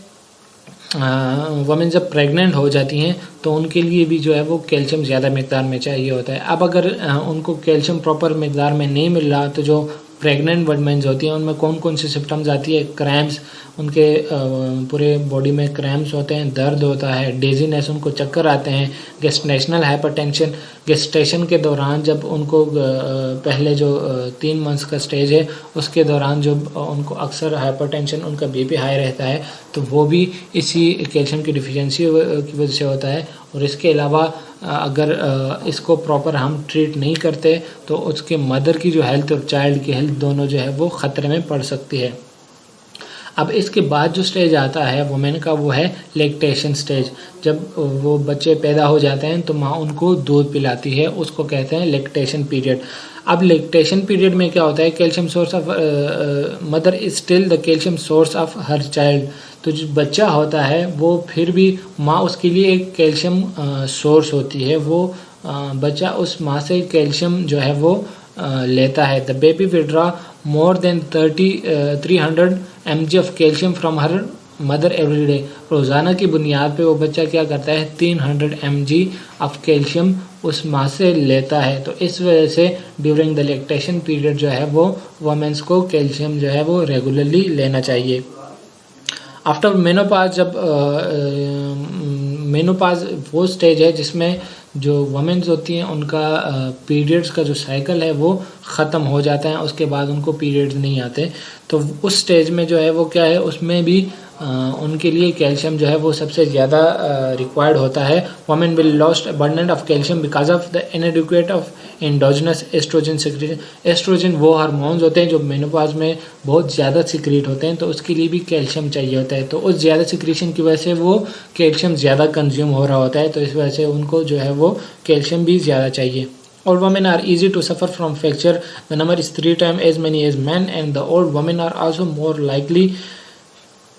वमेन जब प्रेग्नेंट हो जाती हैं तो उनके लिए भी जो है वो कैल्शियम ज़्यादा मिकदार में चाहिए होता है। अब अगर उनको कैल्शियम प्रॉपर मिकदार में नहीं मिल रहा तो जो प्रेग्नेंट वुमेन्स होती हैं उनमें कौन कौन सी सिम्टम्स आती है, क्रैम्प्स, उनके पूरे बॉडी में क्रैम्प्स होते हैं, दर्द होता है, डेजीनेस, उनको चक्कर आते हैं, गेस्टेशनल हाइपरटेंशन, गेस्टेशन के दौरान जब उनको पहले जो 3 मंथ्स का स्टेज है उसके दौरान जब उनको अक्सर हाइपरटेंशन, उनका बीपी हाई रहता है तो वो भी इसी कैल्शियम की डिफिशिएंसी की वजह से होता है। और इसके अलावा अगर इसको प्रॉपर हम ट्रीट नहीं करते तो उसके मदर की जो हेल्थ और चाइल्ड की हेल्थ दोनों जो है वो ख़तरे में पड़ सकती है। अब इसके बाद जो स्टेज आता है वुमेन का वो है लैक्टेशन स्टेज। जब वो बच्चे पैदा हो जाते हैं तो माँ उनको दूध पिलाती है, उसको कहते हैं लैक्टेशन पीरियड। अब लैक्टेशन पीरियड में क्या होता है, calcium source of mother is still the calcium source of her child. तो जो बच्चा होता है वो फिर भी माँ उसके लिए एक कैल्शियम सोर्स होती है, वो बच्चा उस माँ से कैल्शियम जो है वो लेता है। The baby withdraw more than 300 mg of calcium from her mother every day. रोज़ाना की बुनियाद पे वो बच्चा क्या करता है, 300 mg ऑफ कैल्शियम उस माँ से लेता है। तो इस वजह से ड्यूरिंग द लैक्टेशन पीरियड जो है वो वुमेन्स को कैल्शियम जो है वो रेगुलरली लेना चाहिए। आफ्टर मेनोपाज, जब मेनोपाज वो स्टेज है जिसमें जो वुमेन्स होती हैं उनका पीरियड्स का जो साइकिल है वो ख़त्म हो जाता है, उसके बाद उनको पीरियड्स नहीं आते। तो उस स्टेज में जो है वो क्या है, उसमें भी उनके लिए कैल्शियम जो है वो सबसे ज़्यादा रिक्वायर्ड होता है। Women will lost abundant of calcium because of the inadequate of endogenous estrogen secretion. Estrogen वो हार्मोन्स होते हैं जो मेनोपॉज में बहुत ज़्यादा सिक्रीट होते हैं, तो उसके लिए भी कैल्शियम चाहिए होता है। तो उस ज़्यादा सिक्रीशन की वजह से वो कैल्शियम ज़्यादा कंज्यूम हो रहा होता है, तो इस वजह से उनको जो है वो कैल्शियम भी ज़्यादा चाहिए। All women are easy to suffer from fracture. The number is 3 times as many as men, and the old women are also more likely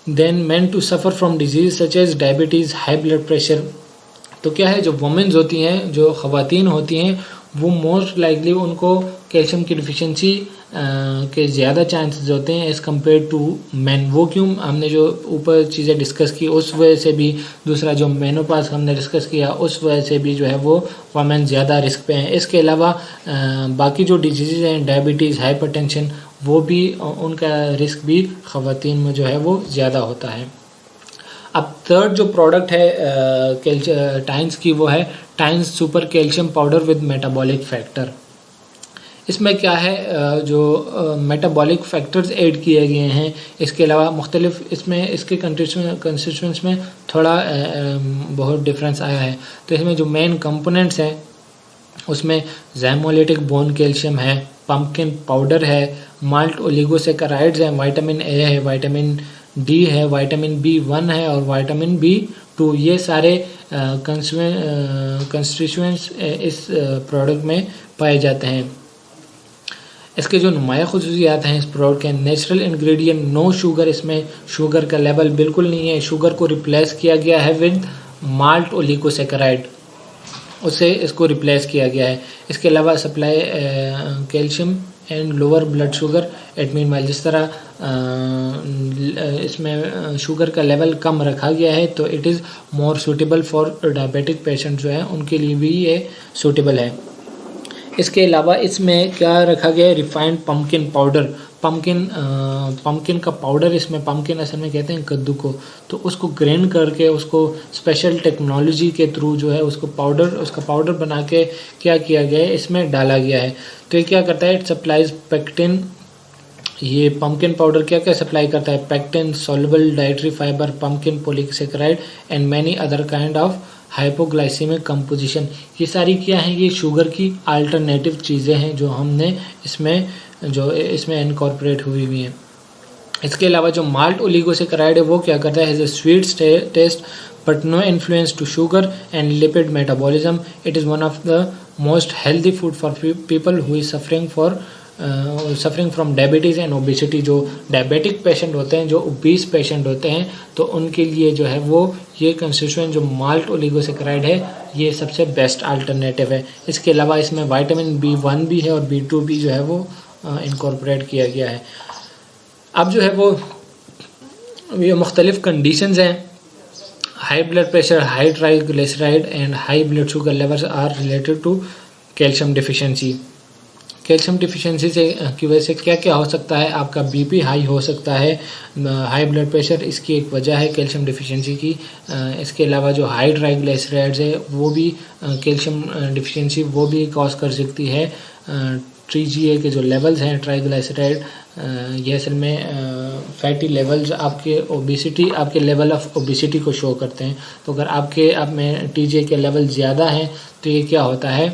than men to suffer from disease such as diabetes, high blood pressure. तो क्या है, जो women's होती हैं, जो ख़वातीन होती हैं, वो मोस्ट लाइकली उनको कैल्शियम की डिफिशिएंसी के ज़्यादा चांसेस होते हैं एज़ कम्पेयर टू मैन। वो क्यों, हमने जो ऊपर चीज़ें डिस्कस की उस वजह से भी, दूसरा जो मेनोपाज हमने डिस्कस किया उस वजह से भी जो है वो वुमेन ज़्यादा रिस्क पे हैं। इसके अलावा बाकी जो डिजीज़ हैं, डायबिटीज़, हाइपरटेंशन, वो भी उनका रिस्क भी ख़वातीन में जो है वो ज़्यादा होता है। अब थर्ड जो प्रोडक्ट है टाइन्स की वो है tines super calcium powder with metabolic factor. इसमें क्या है जो मेटाबॉलिक फैक्टर्स ऐड किए गए हैं, इसके अलावा मुख्तलिफ इसमें इसके कंस्टिट्यूएंट्स में थोड़ा बहुत डिफरेंस आया है। तो इसमें जो मेन कंपोनेंट्स हैं उसमें ज़ैमोलिटिक बोन कैल्शियम है, पम्पकिन पाउडर है, माल्ट ओलिगोसेकेराइड्स हैं, विटामिन ए है, विटामिन डी है, विटामिन B1 है और विटामिन B2। ये सारे कंस्टिट्यूएंट्स इस प्रोडक्ट में पाए जाते हैं। इसके जो नुमाया खुसूसियात हैं इस प्रोडक्ट के, नेचुरल इंग्रेडिएंट, नो शुगर, इसमें शुगर का लेवल बिल्कुल नहीं है, शुगर को रिप्लेस किया गया है विद माल्ट ओलिगोसेकेराइड, उससे इसको रिप्लेस किया गया है। इसके अलावा supply calcium and lower blood sugar at mean mile, जिस तरह इसमें शुगर का लेवल कम रखा गया है तो it is more suitable for diabetic patient जो है उनके लिए भी ये सूटेबल है। इसके अलावा इसमें क्या रखा गया है, रिफाइंड पम्पकिन पाउडर, पम्पकिन का पाउडर, इसमें पम्पकिन असल में कहते हैं कद्दू को, तो उसको ग्राइंड करके उसको स्पेशल टेक्नोलॉजी के थ्रू जो है उसका पाउडर बना के क्या किया गया है, इसमें डाला गया है। तो ये क्या करता है, इट सप्लाइज पेक्टिन, ये पम्पकिन पाउडर क्या क्या सप्लाई करता है, pectin, soluble dietary fibre, pumpkin polysaccharide and many other kind of hypoglycaemic composition. ये सारी क्या हैं, ये शुगर की अल्टरनेटिव चीज़ें हैं जो हमने इसमें इनकॉर्पोरेट हुई हैं। इसके अलावा जो माल्ट ओलिगोसेकेराइड है वो क्या करता है, has a sweet taste but no influence to sugar and lipid metabolism. It is one of the most healthy food for people who is suffering from diabetes and obesity. जो diabetic patient होते हैं, जो obese patient होते हैं, तो उनके लिए जो है वो ये कंस्टिट्यूएंट जो माल्ट ओलिगोसेकेराइड है ये सबसे बेस्ट अल्टरनेटिव है। इसके अलावा इसमें विटामिन B1 भी है और B2 भी जो है वो इनकॉर्पोरेट किया गया है। अब जो है वो ये मुख्तलिफ कंडीशंस हैं, high blood pressure, high triglyceride and high blood sugar levels are related to calcium deficiency. Calcium deficiency से की वजह से क्या क्या हो सकता है, आपका BP हाई हो सकता है, हाई ब्लड प्रेशर इसकी एक वजह है कैल्शियम डिफिशिएंसी की। इसके अलावा जो हाई ट्राइग्लिसराइड्स है वो भी कैल्शियम डिफिशिएंसी वो भी कॉज कर सकती है। TGA के जो लेवल्स हैं ट्राइग्लिसराइड, ये असल में फैटी लेवल्स आपके लेवल ऑफ ओबेसिटी को शो करते हैं। तो अगर आप में TGA के लेवल ज़्यादा हैं तो ये क्या होता है,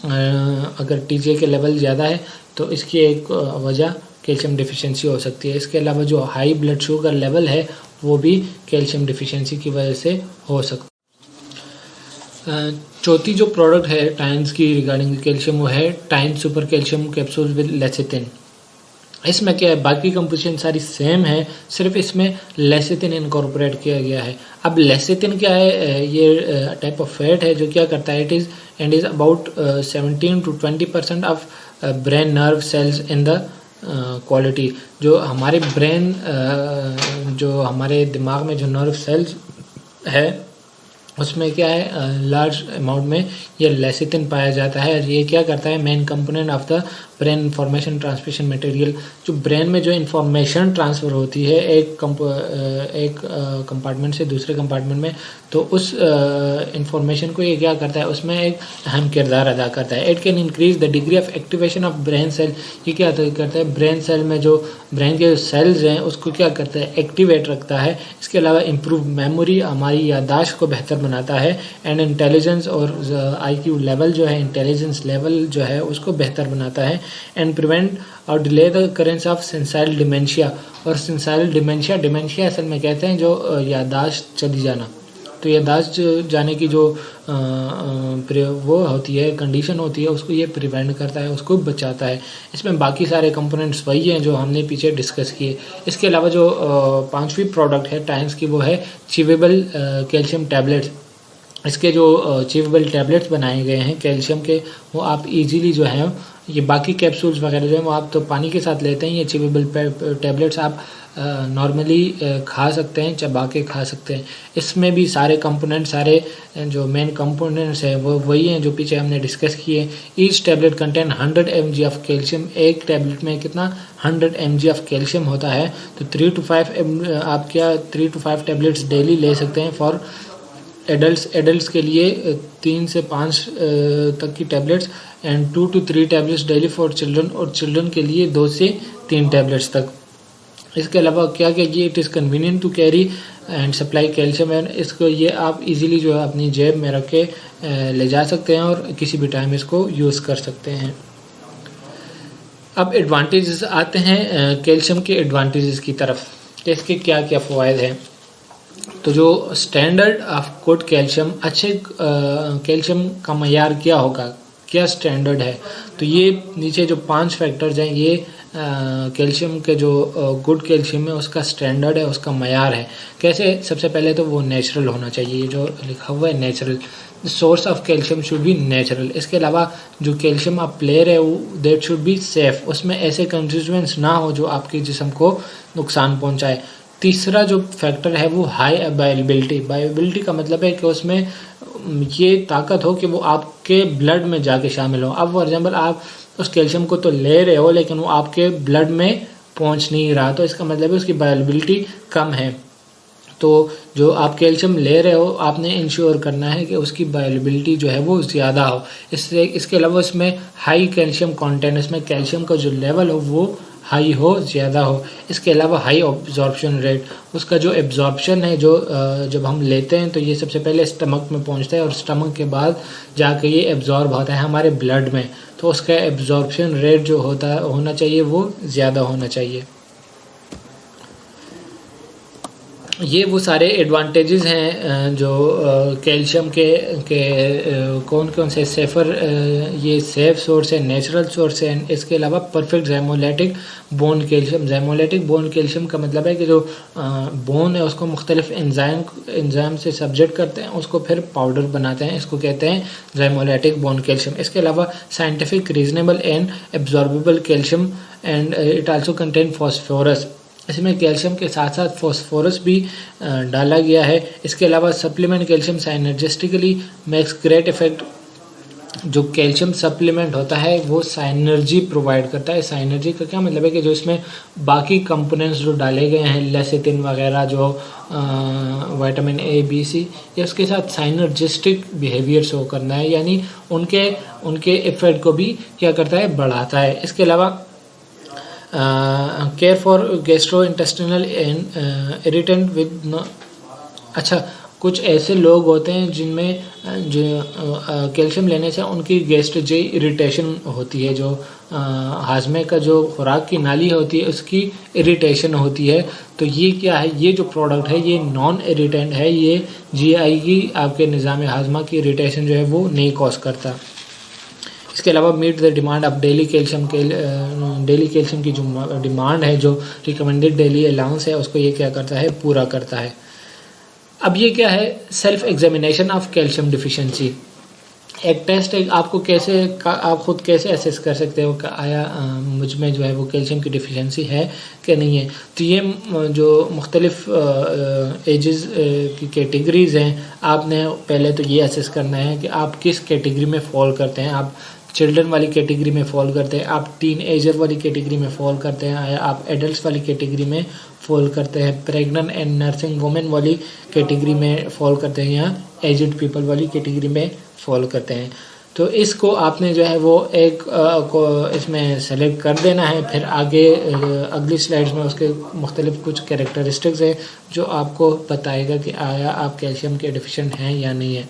अगर TGA के लेवल ज़्यादा है तो इसकी एक वजह कैल्शियम डिफिशिएंसी हो सकती है। इसके अलावा जो हाई ब्लड शुगर लेवल है वो भी कैल्शियम डिफिशिएंसी की वजह से हो सकता है। चौथी जो प्रोडक्ट है टाइन्स की रिगार्डिंग कैल्शियम वो है tines super calcium capsule with lecithin. इसमें क्या है, बाकी कंपोजिशन सारी सेम है, सिर्फ इसमें लेसिथिन इनकॉर्पोरेट किया गया है। अब लेसिथिन क्या है, ये टाइप ऑफ फैट है जो क्या करता है, it is about 17 to 20% of brain nerve cells in the quality. जो हमारे ब्रेन जो हमारे दिमाग में जो नर्व सेल्स है उसमें क्या है, लार्ज अमाउंट में ये लेसिथिन पाया जाता है। ये क्या करता है, main component of the brain information transmission material. जो ब्रेन में जो इंफॉर्मेशन ट्रांसफ़र होती है एक कंपार्टमेंट से दूसरे कंपार्टमेंट में, तो उस इंफॉर्मेशन को ये क्या करता है, उसमें एक अहम किरदार अदा करता है। It can increase the degree of activation of brain cell. ये क्या करता है, ब्रेन सेल में जो ब्रेन के सेल्स हैं उसको क्या करता है, एक्टिवेट रखता है। इसके अलावा इम्प्रूव मेमोरी, हमारी याददाश्त को बेहतर बनाता है, एंड इंटेलिजेंस और IQ लेवल जो है, इंटेलिजेंस लेवल जो है उसको बेहतर बनाता है, एंड प्रिवेंट और डिले द करेंस ऑफ सेंसाइल डिमेंशिया। और सेंसाइल डिमेंशिया असल में कहते हैं जो याददाश्त चली जाना। तो याददाश्त जाने की जो वो होती है, कंडीशन होती है, उसको ये प्रिवेंट करता है, उसको बचाता है। इसमें बाकी सारे कंपोनेंट्स वही हैं जो हमने पीछे डिस्कस किए। इसके अलावा जो पांचवी प्रोडक्ट है टाइम्स की वो है चिवेबल कैल्शियम टैबलेट्स। इसके जो चीवेबल टैबलेट्स बनाए गए हैं कैल्शियम के, वो आप इजीली जो है, ये बाकी कैप्सूल्स वगैरह जो है वो आप तो पानी के साथ लेते हैं, ये चीवेबल टैबलेट्स आप नॉर्मली खा सकते हैं, चबा के खा सकते हैं। इसमें भी सारे कंपोनेंट, सारे जो मेन कंपोनेंट्स हैं वो वही हैं जो पीछे हमने डिस्कस किए। Each tablet contain 100 mg of calcium. एक टैबलेट में कितना 100 mg ऑफ कैल्शियम होता है। तो 3 to 5 टैबलेट्स डेली ले सकते हैं फॉर एडल्ट्स के लिए 3 से 5 तक की tablets, and 2 to 3 tablets daily for children, और चिल्ड्रन के लिए 2 से 3 टैबलेट्स तक। इसके अलावा क्या ये it is convenient to carry and supply calcium, and इसको ये आप इजीली जो है अपनी जेब में रख के ले जा सकते हैं और किसी भी टाइम इसको यूज़ कर सकते हैं। अब एडवांटेजेस आते हैं कैल्शियम के एडवांटेजेस की तरफ कि इसके क्या क्या फ़वाइद हैं। तो जो स्टैंडर्ड ऑफ गुड कैल्शियम, अच्छे कैल्शियम का मयार क्या होगा, क्या स्टैंडर्ड है, तो ये नीचे जो 5 फैक्टर्स हैं, ये कैल्शियम के जो गुड कैल्शियम है उसका स्टैंडर्ड है, उसका मयार है। कैसे? सबसे पहले तो वो नेचुरल होना चाहिए, ये जो लिखा हुआ है natural, source of calcium should be natural. इसके अलावा जो कैल्शियम आप ले रहे हो दैट शुड बी सेफ, उसमें ऐसे कंस्टिट्यूएंट्स ना हो जो आपके जिस्म को नुकसान पहुंचाए। तीसरा जो फैक्टर है वो हाई बायोबिलिटी। बायोबिलिटी का मतलब है कि उसमें ये ताकत हो कि वो आपके ब्लड में जाके शामिल हो। अब फॉर एग्जाम्पल आप उस कैल्शियम को तो ले रहे हो लेकिन वो आपके ब्लड में पहुंच नहीं रहा, तो इसका मतलब है उसकी बायोबिलिटी कम है। तो जो आप कैल्शियम ले रहे हो आपने इंश्योर करना है कि उसकी बायोबिलिटी जो है वो ज़्यादा हो। इसके अलावा इसमें हाई कैल्शियम कंटेंट, इसमें कैल्शियम का जो लेवल हो वो हाई हो, ज़्यादा हो। इसके अलावा हाई ऑब्जॉर्प्शन रेट, उसका जो एब्जॉर्प्शन है जो जब हम लेते हैं तो ये सबसे पहले स्टमक में पहुंचता है और स्टमक के बाद जाके ये एब्जॉर्ब होता है हमारे ब्लड में, तो उसका एब्जॉर्प्शन रेट जो होना चाहिए वो ज़्यादा होना चाहिए। ये वो सारे एडवांटेजेस हैं जो कैल्शियम के कौन कौन से सेफ़र, ये सेफ सोर्स है, नेचुरल सोर्स है। इसके अलावा perfect zymolytic bone calcium. Zymolytic bone calcium का मतलब है कि जो बोन है उसको मुख्तलिफ एंजाइम से सब्जेक्ट करते हैं, उसको फिर पाउडर बनाते हैं, इसको कहते हैं ज़ाइमोलेटिक बोन कैल्शियम। इसके अलावा scientific reasonable and absorbable calcium, and it also contain phosphorus. इसमें कैल्शियम के साथ साथ फॉस्फोरस भी डाला गया है। इसके अलावा supplement calcium synergistically makes great effect. जो कैल्शियम सप्लीमेंट होता है वो साइनर्जी प्रोवाइड करता है। साइनर्जी का क्या मतलब है कि जो इसमें बाकी कंपोनेंट्स जो डाले गए हैं, लेसिथिन वगैरह, जो विटामिन ए बी सी, ये उसके साथ साइनर्जिस्टिक बिहेवियर शो करना है, यानी उनके इफेक्ट को भी क्या करता है, बढ़ाता है। इसके अलावा care for gastro intestinal and irritant with अच्छा, कुछ ऐसे लोग होते हैं जिनमें जो कैल्शियम लेने से उनकी गैस्ट्रिक इरिटेशन होती है, जो हाजमे का जो खुराक की नाली होती है उसकी इरिटेशन होती है। तो ये क्या है, ये जो प्रोडक्ट है ये नॉन इरिटेंट है, ये जीआई की आपके निज़ाम हाजमा की इरिटेशन जो है वो नहीं कॉज करता। इसके अलावा meet the demand of daily calcium की जो डिमांड है, जो रिकमेंडेड डेली अलाउंस है, उसको ये क्या करता है, पूरा करता है। अब ये क्या है, self examination of calcium deficiency. एक टेस्ट है, आपको कैसे आप खुद कैसे असेस कर सकते हो कि आया मुझ में जो है वो कैल्शियम की डिफिशिएंसी है कि नहीं है। तो ये जो मुख्तलिफ एजेस की कैटेगरीज़ हैं, आपने पहले तो ये असेस करना है कि आप किस कैटेगरी में फॉल करते हैं। आप चिल्ड्रन वाली कैटेगरी में फॉल करते हैं, आप टीन एजर वाली कैटेगरी में फॉल करते हैं, या आप एडल्ट वाली कैटेगरी में फॉल करते हैं, प्रेग्नेंट एंड नर्सिंग वुमेन वाली कैटेगरी में फॉल करते हैं, या एजड पीपल वाली कैटेगरी में फॉल करते हैं। तो इसको आपने जो है वो एक को इसमें सेलेक्ट कर देना है। फिर आगे अगली स्लाइड्स में उसके मुख्तलिफ कुछ कैरेक्टरिस्टिक्स हैं जो आपको बताएगा कि आया आप कैल्शियम के डिफिशिएंट हैं या नहीं है।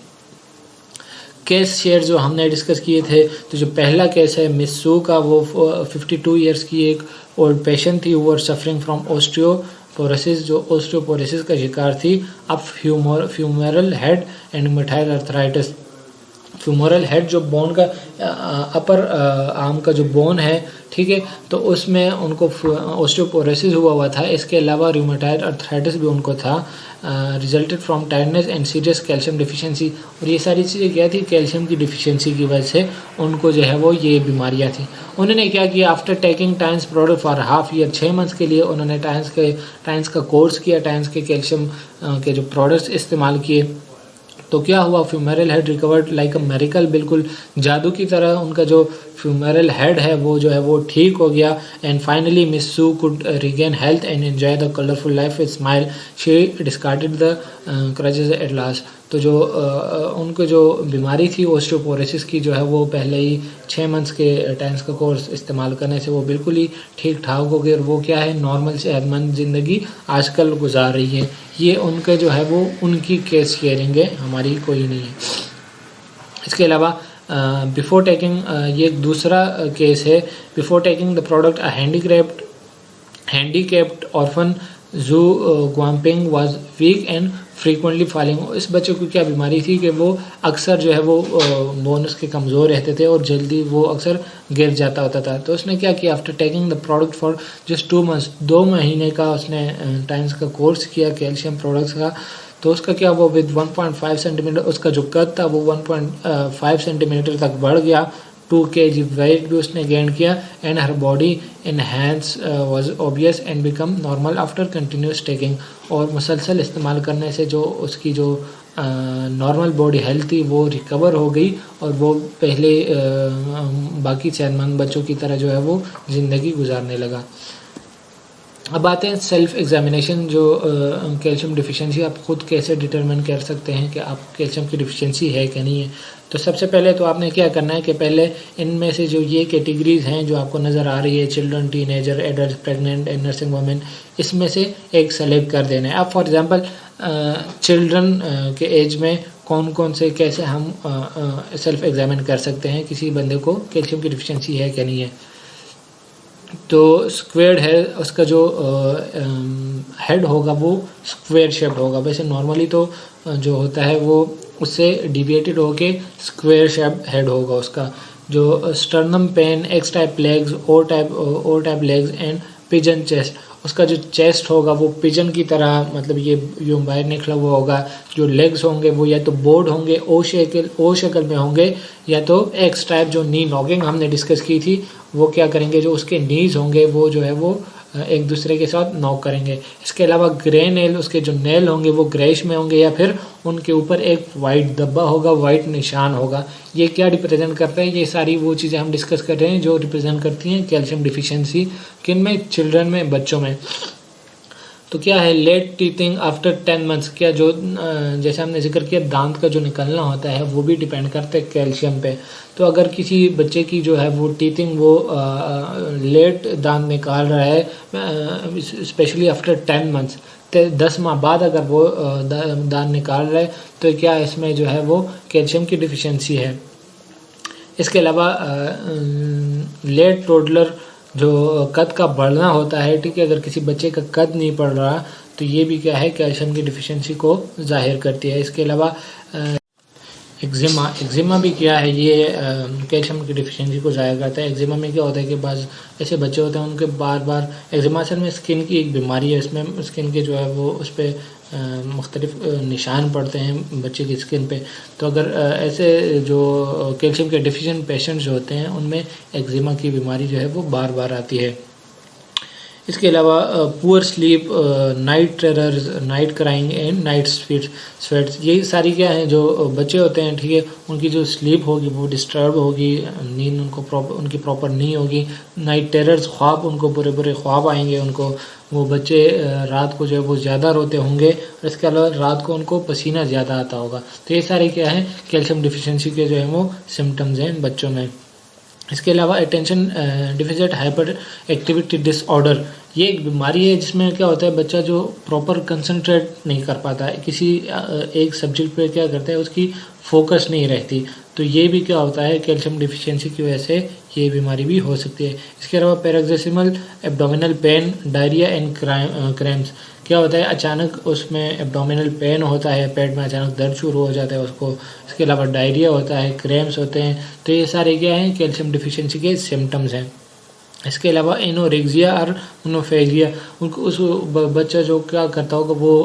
केस शेयर जो हमने डिस्कस किए थे, तो जो पहला केस है मिस सू का, वो 52 ईयर्स की एक ओल्ड पेशेंट थी, वो सफरिंग फ्रॉम ऑस्टियोपोरोसिस, जो ऑस्टियोपोरोसिस का शिकार थी, अब femoral head and methyl arthritis. Femoral head जो बोन का अपर आर्म का जो बोन है, ठीक है, तो उसमें उनको ऑस्टियोपोरोसिस हुआ था। इसके अलावा रूमेटॉइड आर्थराइटिस भी उनको था, resulted from tiredness and serious calcium deficiency. और ये सारी चीज़ें क्या थी, कैल्शियम की डिफिशिएंसी की वजह से उनको जो है वो ये बीमारियाँ थी। उन्होंने क्या किया, after taking times product for half year, 6 months के लिए उन्होंने टाइम्स का कोर्स किया, टाइम्स के कैल्शियम के जो प्रोडक्ट्स इस्तेमाल किए। तो क्या हुआ, femoral head recovered like a miracle, बिल्कुल जादू की तरह उनका जो फ्यूमरल हेड है वो जो है वो ठीक हो गया। And finally Miss Sue could regain health and enjoy the colourful life with smile, she discarded the crutches at last. तो जो उनको जो बीमारी थी ऑस्टियोपोरोसिस की जो है वो पहले ही 6 मंथ्स के टाइम्स का कोर्स इस्तेमाल करने से वो बिल्कुल ही ठीक ठाक हो गए और वो क्या है, नॉर्मल सेहतमंद ज़िंदगी आजकल गुजार रही है। ये उनके जो है वो उनकी केस शेयरिंग है, हमारी कोई नहीं है। इसके अलावा बिफोर टेकिंग, ये एक दूसरा केस है, before taking the product a handicapped orphan जू ग्वाम्पिंग was weak and frequently falling. इस बच्चे को क्या बीमारी थी कि वो अक्सर जो है वो बोनस के कमज़ोर रहते थे और जल्दी वो अक्सर गिर जाता होता था। तो उसने क्या किया, after taking the product for just 2 months, 2 महीने का उसने टाइम्स का कोर्स किया कैल्शियम प्रोडक्ट्स का। तो उसका क्या, वो विद 1.5 सेंटीमीटर, उसका जो कद था वो 1.5 सेंटीमीटर तक बढ़ गया। 2 kg वेट भी उसने गेन किया। And her body enhance was obvious and become normal after continuous taking. और मुसलसल इस्तेमाल करने से जो उसकी जो नॉर्मल बॉडी हेल्थ थी वो रिकवर हो गई और वो पहले बाकी सेहतमंद बच्चों की तरह जो है वो ज़िंदगी गुजारने लगा। अब आते हैं सेल्फ एग्जामिनेशन, जो कैल्शियम डिफिशिएंसी आप खुद कैसे डिटरमिन कर सकते हैं कि आप कैल्शियम की डिफिशिएंसी है कि नहीं है। तो सबसे पहले तो आपने क्या करना है कि पहले इनमें से जो ये कैटेगरीज हैं जो आपको नज़र आ रही है, children, teenager, adult, pregnant and nursing women, इसमें से एक सेलेक्ट कर देना है। अब फॉर एग्जांपल चिल्ड्रन के एज में कौन कौन से कैसे हम सेल्फ एग्जामिन कर सकते हैं किसी बंदे को कैल्शियम की डिफिशिएंसी है कि नहीं है। तो स्क्वेयर्ड है, उसका जो हेड होगा वो स्क्वेयर शेप्ड होगा। वैसे नॉर्मली तो जो होता है वो उससे डिविएटेड होके स्क्वेयर शेप्ड हेड होगा उसका। जो sternum pain, X type legs, O type legs and pigeon chest, उसका जो चेस्ट होगा वो पिजन की तरह, मतलब ये यूं बाहर निकला हुआ होगा। जो लेग्स होंगे वो या तो बोर्ड होंगे, ओ शक्ल में होंगे, या तो एक्स टाइप। जो नी नॉकिंग हमने डिस्कस की थी वो क्या करेंगे, जो उसके नीज होंगे वो जो है वो एक दूसरे के साथ नॉक करेंगे। इसके अलावा ग्रे नेल, उसके जो नेल होंगे वो ग्रेइश में होंगे या फिर उनके ऊपर एक वाइट धब्बा होगा, वाइट निशान होगा। ये क्या रिप्रेजेंट करता है, ये सारी वो चीज़ें हम डिस्कस कर रहे हैं जो रिप्रेजेंट करती हैं कैल्शियम डिफिशिएंसी। किन में, चिल्ड्रन में, बच्चों में। तो क्या है, लेट टीथिंग आफ्टर 10 मंथ्स, क्या जो जैसे हमने जिक्र किया दांत का जो निकलना होता है वो भी डिपेंड करता है कैल्शियम पे। तो अगर किसी बच्चे की जो है वो टीथिंग वो लेट दांत निकाल रहा है, स्पेशली आफ्टर 10 मंथ्स, 10 माह बाद अगर वो दांत निकाल रहा है, तो क्या इसमें जो है वो कैल्शियम की डिफिशिएंसी है। इसके अलावा लेट टोडलर, जो कद का बढ़ना होता है, ठीक है, अगर किसी बच्चे का कद नहीं बढ़ रहा तो ये भी क्या है, कैल्शियम की डिफिशिएंसी को जाहिर करती है। इसके अलावा एक्जिमा भी क्या है, ये कैल्शियम की डिफिशिएंसी को जाहिर करता है। एक्जिमा में क्या होता है कि बाज़ ऐसे बच्चे होते हैं उनके बार बार एक्जिमा असल में स्किन की एक बीमारी है, इसमें स्किन के जो है वो उस पर मुख्तलिफ निशान पड़ते हैं बच्चे की स्किन पे। तो अगर ऐसे जो कैल्शियम के डिफिशिएंट पेशेंट्स जो होते हैं उनमें एक्जिमा की बीमारी जो है वो बार बार आती है। इसके अलावा poor sleep, night terrors, night crying and night sweats, यही सारी क्या है जो बच्चे होते हैं, ठीक है, उनकी जो स्लीप होगी वो डिस्टर्ब होगी, नींद उनकी प्रॉपर नहीं होगी। नाइट टेरर्स, ख्वाब, उनको बुरे बुरे ख्वाब आएंगे उनको। वो बच्चे रात को जो है वो ज़्यादा रोते होंगे और इसके अलावा रात को उनको पसीना ज़्यादा आता होगा। तो ये सारे क्या है, कैल्शियम डिफिशिएंसी के जो है वो सिम्टम्स हैं बच्चों में। इसके अलावा attention deficit hyper activity disorder, ये एक बीमारी है जिसमें क्या होता है, बच्चा जो प्रॉपर कंसंट्रेट नहीं कर पाता है किसी एक सब्जेक्ट पे, क्या करता है उसकी फोकस नहीं रहती। तो ये भी क्या होता है, कैल्शियम डिफिशिएंसी की वजह से ये बीमारी भी हो सकती है। इसके अलावा paroxysmal abdominal pain, diarrhoea and cramps, क्या होता है, अचानक उसमें एब्डोमिनल पेन होता है, पेट में अचानक दर्द शुरू हो जाता है उसको। इसके अलावा डायरिया होता है, क्रैम्प्स होते हैं। तो ये सारे क्या हैं, कैल्शियम डिफिशिएंसी के सिम्टम्स हैं। इसके अलावा एनोरेक्सिया और मोनोफेजिया, उनको उस बच्चा जो क्या करता होगा, वो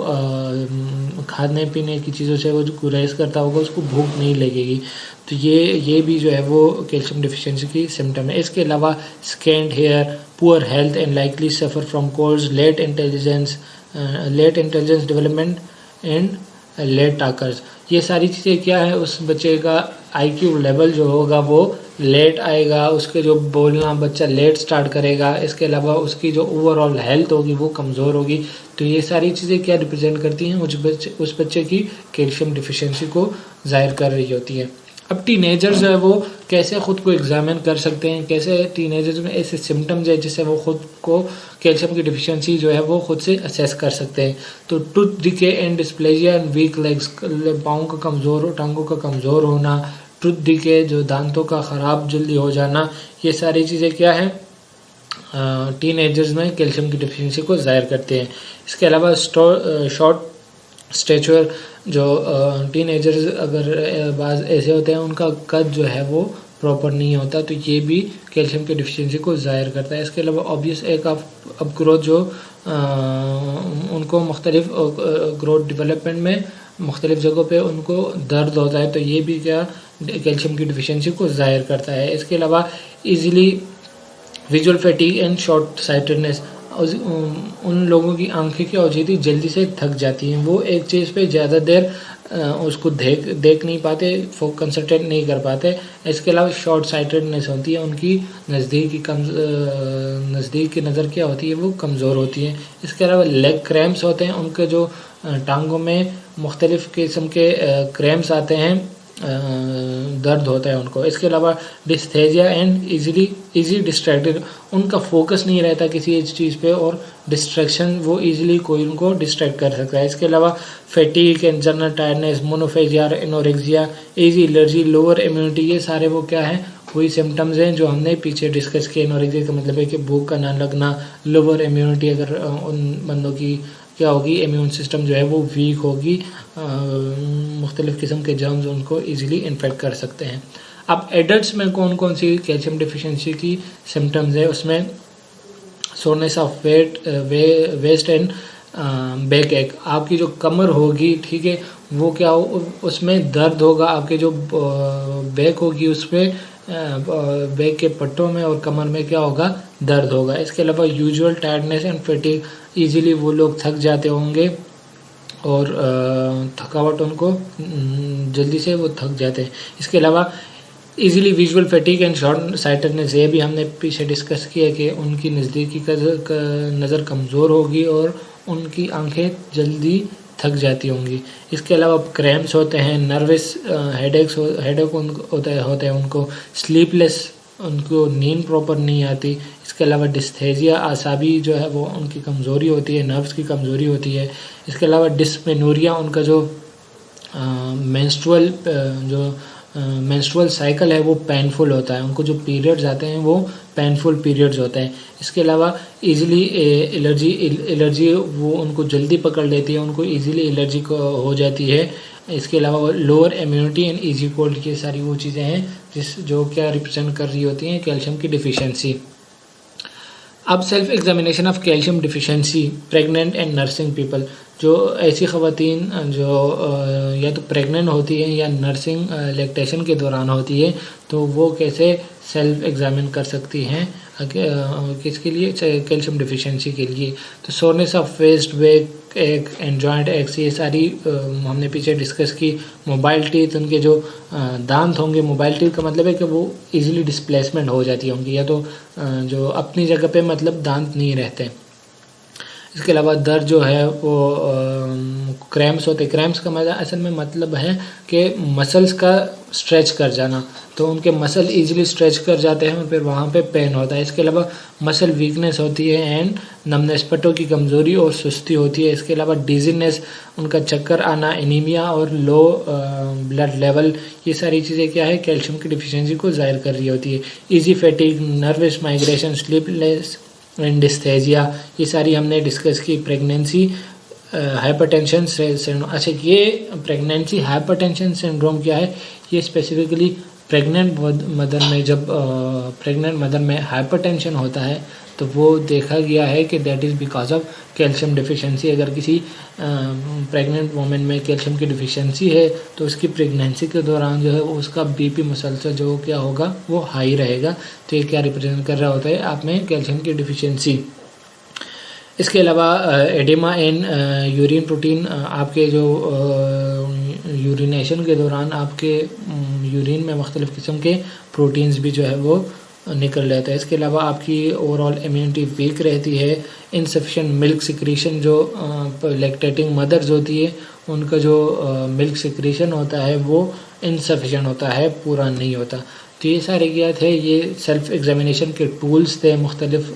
खाने पीने की चीज़ों से वो जो गुरेज करता होगा, उसको भूख नहीं लगेगी। तो ये भी जो है वो कैल्शियम डिफिशिएंसी की सिम्टम है। इसके अलावा scant hair, poor health and likely suffer from colds, late intelligence development and late talkers, ये सारी चीज़ें क्या है, उस बच्चे का IQ लेवल जो होगा वो लेट आएगा, उसके जो बोलना बच्चा लेट स्टार्ट करेगा। इसके अलावा उसकी जो ओवरऑल हेल्थ होगी वो कमज़ोर होगी। तो ये सारी चीज़ें क्या रिप्रेजेंट करती हैं, उस बच्चे की कैल्शियम डिफिशिएंसी को ज़ाहिर कर रही होती है। अब टीनेजर्स जो है वो कैसे ख़ुद को एग्जामिन कर सकते हैं, कैसे टीनेजर्स में ऐसे सिम्टम्स है जिससे वो ख़ुद को कैल्शियम की डिफिशिएंसी जो है वो ख़ुद से असेस कर सकते हैं। तो tooth decay and dysplasia and weak legs, पाँव का कमज़ोर, टांगों का कमज़ोर होना, टूथ डिके जो दांतों का ख़राब जल्दी हो जाना, ये सारी चीज़ें क्या है, टीनेजर्स में कैल्शियम की डिफिशिएंसी को ज़ाहिर करते हैं। इसके अलावा शॉर्ट स्टेचर, जो टीनेजर्स अगर बाज़ ऐसे होते हैं उनका कद जो है वो प्रॉपर नहीं होता, तो ये भी कैल्शियम की डिफिशिएंसी को ज़ाहिर करता है। इसके अलावा ऑब्वियस एक अब ग्रोथ जो उनको मुख्तलिफ ग्रोथ डेवलपमेंट में मुख्तलिफ जगहों पे उनको दर्द होता है, तो ये भी क्या कैल्शियम की डिफिशिएंसी को ज़ाहिर करता है। इसके अलावा easily visual fatigue and short sightedness, उन लोगों की आंखें क्या हो जाती है, जल्दी से थक जाती हैं, वो एक चीज़ पे ज़्यादा देर उसको देख नहीं पाते, कंसंट्रेट नहीं कर पाते। इसके अलावा शॉर्ट साइटेडनेस होती है, उनकी नज़दीक की नज़र क्या होती है, वो कमज़ोर होती है। इसके अलावा लेग क्रैम्प्स होते हैं, उनके जो टांगों में मुख्तलिफ़ किस्म के क्रैम्प्स आते हैं, दर्द होता है उनको। इसके अलावा डिस्थेजिया एंड इजी डिस्ट्रैक्टेड, उनका फोकस नहीं रहता किसी एक चीज़ पे, और डिस्ट्रैक्शन वो इजीली कोई उनको डिस्ट्रैक्ट कर सकता है। इसके अलावा fatigue and general tiredness, monophagia, anorexia, easy allergy, lower immunity, ये सारे वो क्या है, वही सिम्टम्स हैं जो हमने पीछे डिस्कस किए। एनोरेक्सिया का मतलब है कि भूख का ना लगना, लोअर इम्यूनिटी, अगर उन बंदों की क्या होगी, इम्यून सिस्टम जो है वो वीक होगी, मुख्तलिफ़ किस्म के जर्म्स उनको ईज़िली इन्फेक्ट कर सकते हैं। अब एडल्ट्स में कौन कौन सी कैल्शियम डिफिशिएंसी की सिम्टम्स है, उसमें soreness of waist and backache, आपकी जो कमर होगी, ठीक है, वो क्या हो, उसमें दर्द होगा, आपके जो बैक होगी उसमें बैक के पट्टों में और कमर में क्या होगा, दर्द होगा। इसके अलावा usual tiredness and fatigue, easily वो लोग थक जाते होंगे और थकावट उनको जल्दी से वो थक जाते हैं। इसके अलावा easily visual fatigue and short sightedness, ये भी हमने पीछे डिस्कस किया कि उनकी नज़दीकी नज़र कमज़ोर होगी और उनकी आंखें जल्दी थक जाती होंगी। इसके अलावा क्रैम्प्स होते हैं, नर्वस हेडेक होते हैं उनको, स्लीपलेस, उनको नींद प्रॉपर नहीं आती। इसके अलावा डिस्थेजिया, आसाबी जो है वो उनकी कमज़ोरी होती है, नर्व्स की कमज़ोरी होती है। इसके अलावा डिस्मेनोरिया, उनका जो मेंस्ट्रुअल साइकिल है वो पेनफुल होता है, उनको जो पीरियड्स आते हैं वो पेनफुल पीरियड्स होते हैं। इसके अलावा इजीली एलर्जी वो उनको जल्दी पकड़ लेती है, उनको इजीली एलर्जी हो जाती है। इसके अलावा lower immunity and easy cold, ये सारी वो चीज़ें हैं जो क्या रिप्रेजेंट कर रही होती हैं कैल्शियम की डिफिशिएंसी। अब self examination of calcium deficiency, pregnant and nursing people, जो ऐसी ख़वातीन जो या तो प्रेग्नेंट होती हैं या नर्सिंग लैक्टेशन के दौरान होती है, तो वो कैसे सेल्फ एग्जामिन कर सकती हैं किसके लिए, कैल्शियम डिफिशिएंसी के लिए। तो सोरनेस ऑफ वेस्ट, बैक एक एंड जॉइंट एक्स, ये सारी हमने पीछे डिस्कस की। मोबाइल टीथ, उनके जो दांत होंगे, मोबाइल टीथ का मतलब है कि वो इजीली डिस्प्लेसमेंट हो जाती होंगी, या तो जो अपनी जगह पे मतलब दांत नहीं रहते। इसके अलावा दर्द जो है वो क्रैम्प्स होते हैं। क्रैम्प्स का मतलब असल में मतलब है कि मसल्स का स्ट्रेच कर जाना, तो उनके मसल इजीली स्ट्रेच कर जाते हैं और फिर वहाँ पे पेन होता है। इसके अलावा मसल वीकनेस होती है एंड नमनेस, पट्टों की कमज़ोरी और सुस्ती होती है। इसके अलावा डिजीनेस, उनका चक्कर आना, एनीमिया और लो ब्लड लेवल, ये सारी चीज़ें क्या है, कैल्शियम की डिफिशिएंसी को ज़ाहिर कर रही होती है। Easy fatigue, nervous migration, sleepless dysthesia, ये सारी हमने डिस्कस की। प्रेगनेंसी हाइपरटेंशन सिंड्रोम, अच्छा ये प्रेगनेंसी हाइपरटेंशन सिंड्रोम क्या है, ये स्पेसिफिकली प्रेग्नेंट मदर में जब प्रेग्नेंट मदर में हाइपरटेंशन होता है तो वो देखा गया है कि that is because of calcium deficiency. अगर किसी प्रेग्नेंट वुमेन में कैल्शियम की डिफिशिएंसी है तो उसकी प्रेगनेंसी के दौरान जो है उसका बीपी मुसलसल जो क्या होगा वो हाई रहेगा। तो ये क्या रिप्रेजेंट कर रहा होता है आप में कैल्शियम की डिफिशिएंसी। इसके अलावा एडिमा इन यूरिन प्रोटीन, आपके जो यूरिनेशन के दौरान आपके यूरिन में मुख्तलिफ़ किस्म के प्रोटीन्स भी जो है वो निकल जाता है। इसके अलावा आपकी ओवरऑल इम्यूनिटी वीक रहती है। इनसफिशिएंट मिल्क सिक्रीशन, जो लैक्टेटिंग मदर्स होती है उनका जो मिल्क सिक्रीशन होता है वो इनसफिशिएंट होता है, पूरा नहीं होता। तो ये सारे क्या थे, ये सेल्फ एग्जामिनेशन के टूल्स थे मुख्तलिफ़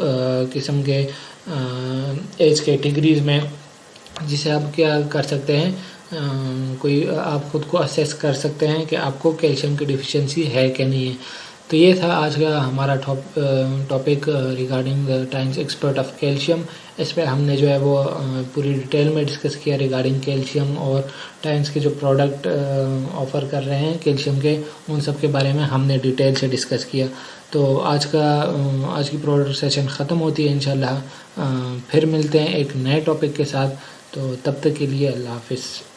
किस्म के एज कैटेगरीज़ में, जिसे आप क्या कर सकते हैं, कोई आप ख़ुद को असेस कर सकते हैं कि आपको कैल्शियम की डिफिशिएंसी है कि नहीं है। तो ये था आज का हमारा topic regarding times expert of calcium. इस पर हमने जो है वो पूरी डिटेल में डिस्कस किया रिगार्डिंग कैल्शियम, और टाइम्स के जो प्रोडक्ट ऑफ़र कर रहे हैं कैल्शियम के, उन सब के बारे में हमने डिटेल से डिस्कस किया। तो आज की प्रोडक्ट सेशन ख़त्म होती है इंशाल्लाह। फिर मिलते हैं एक नए टॉपिक के साथ, तो तब तक के लिए अल्लाह हाफ़िज़।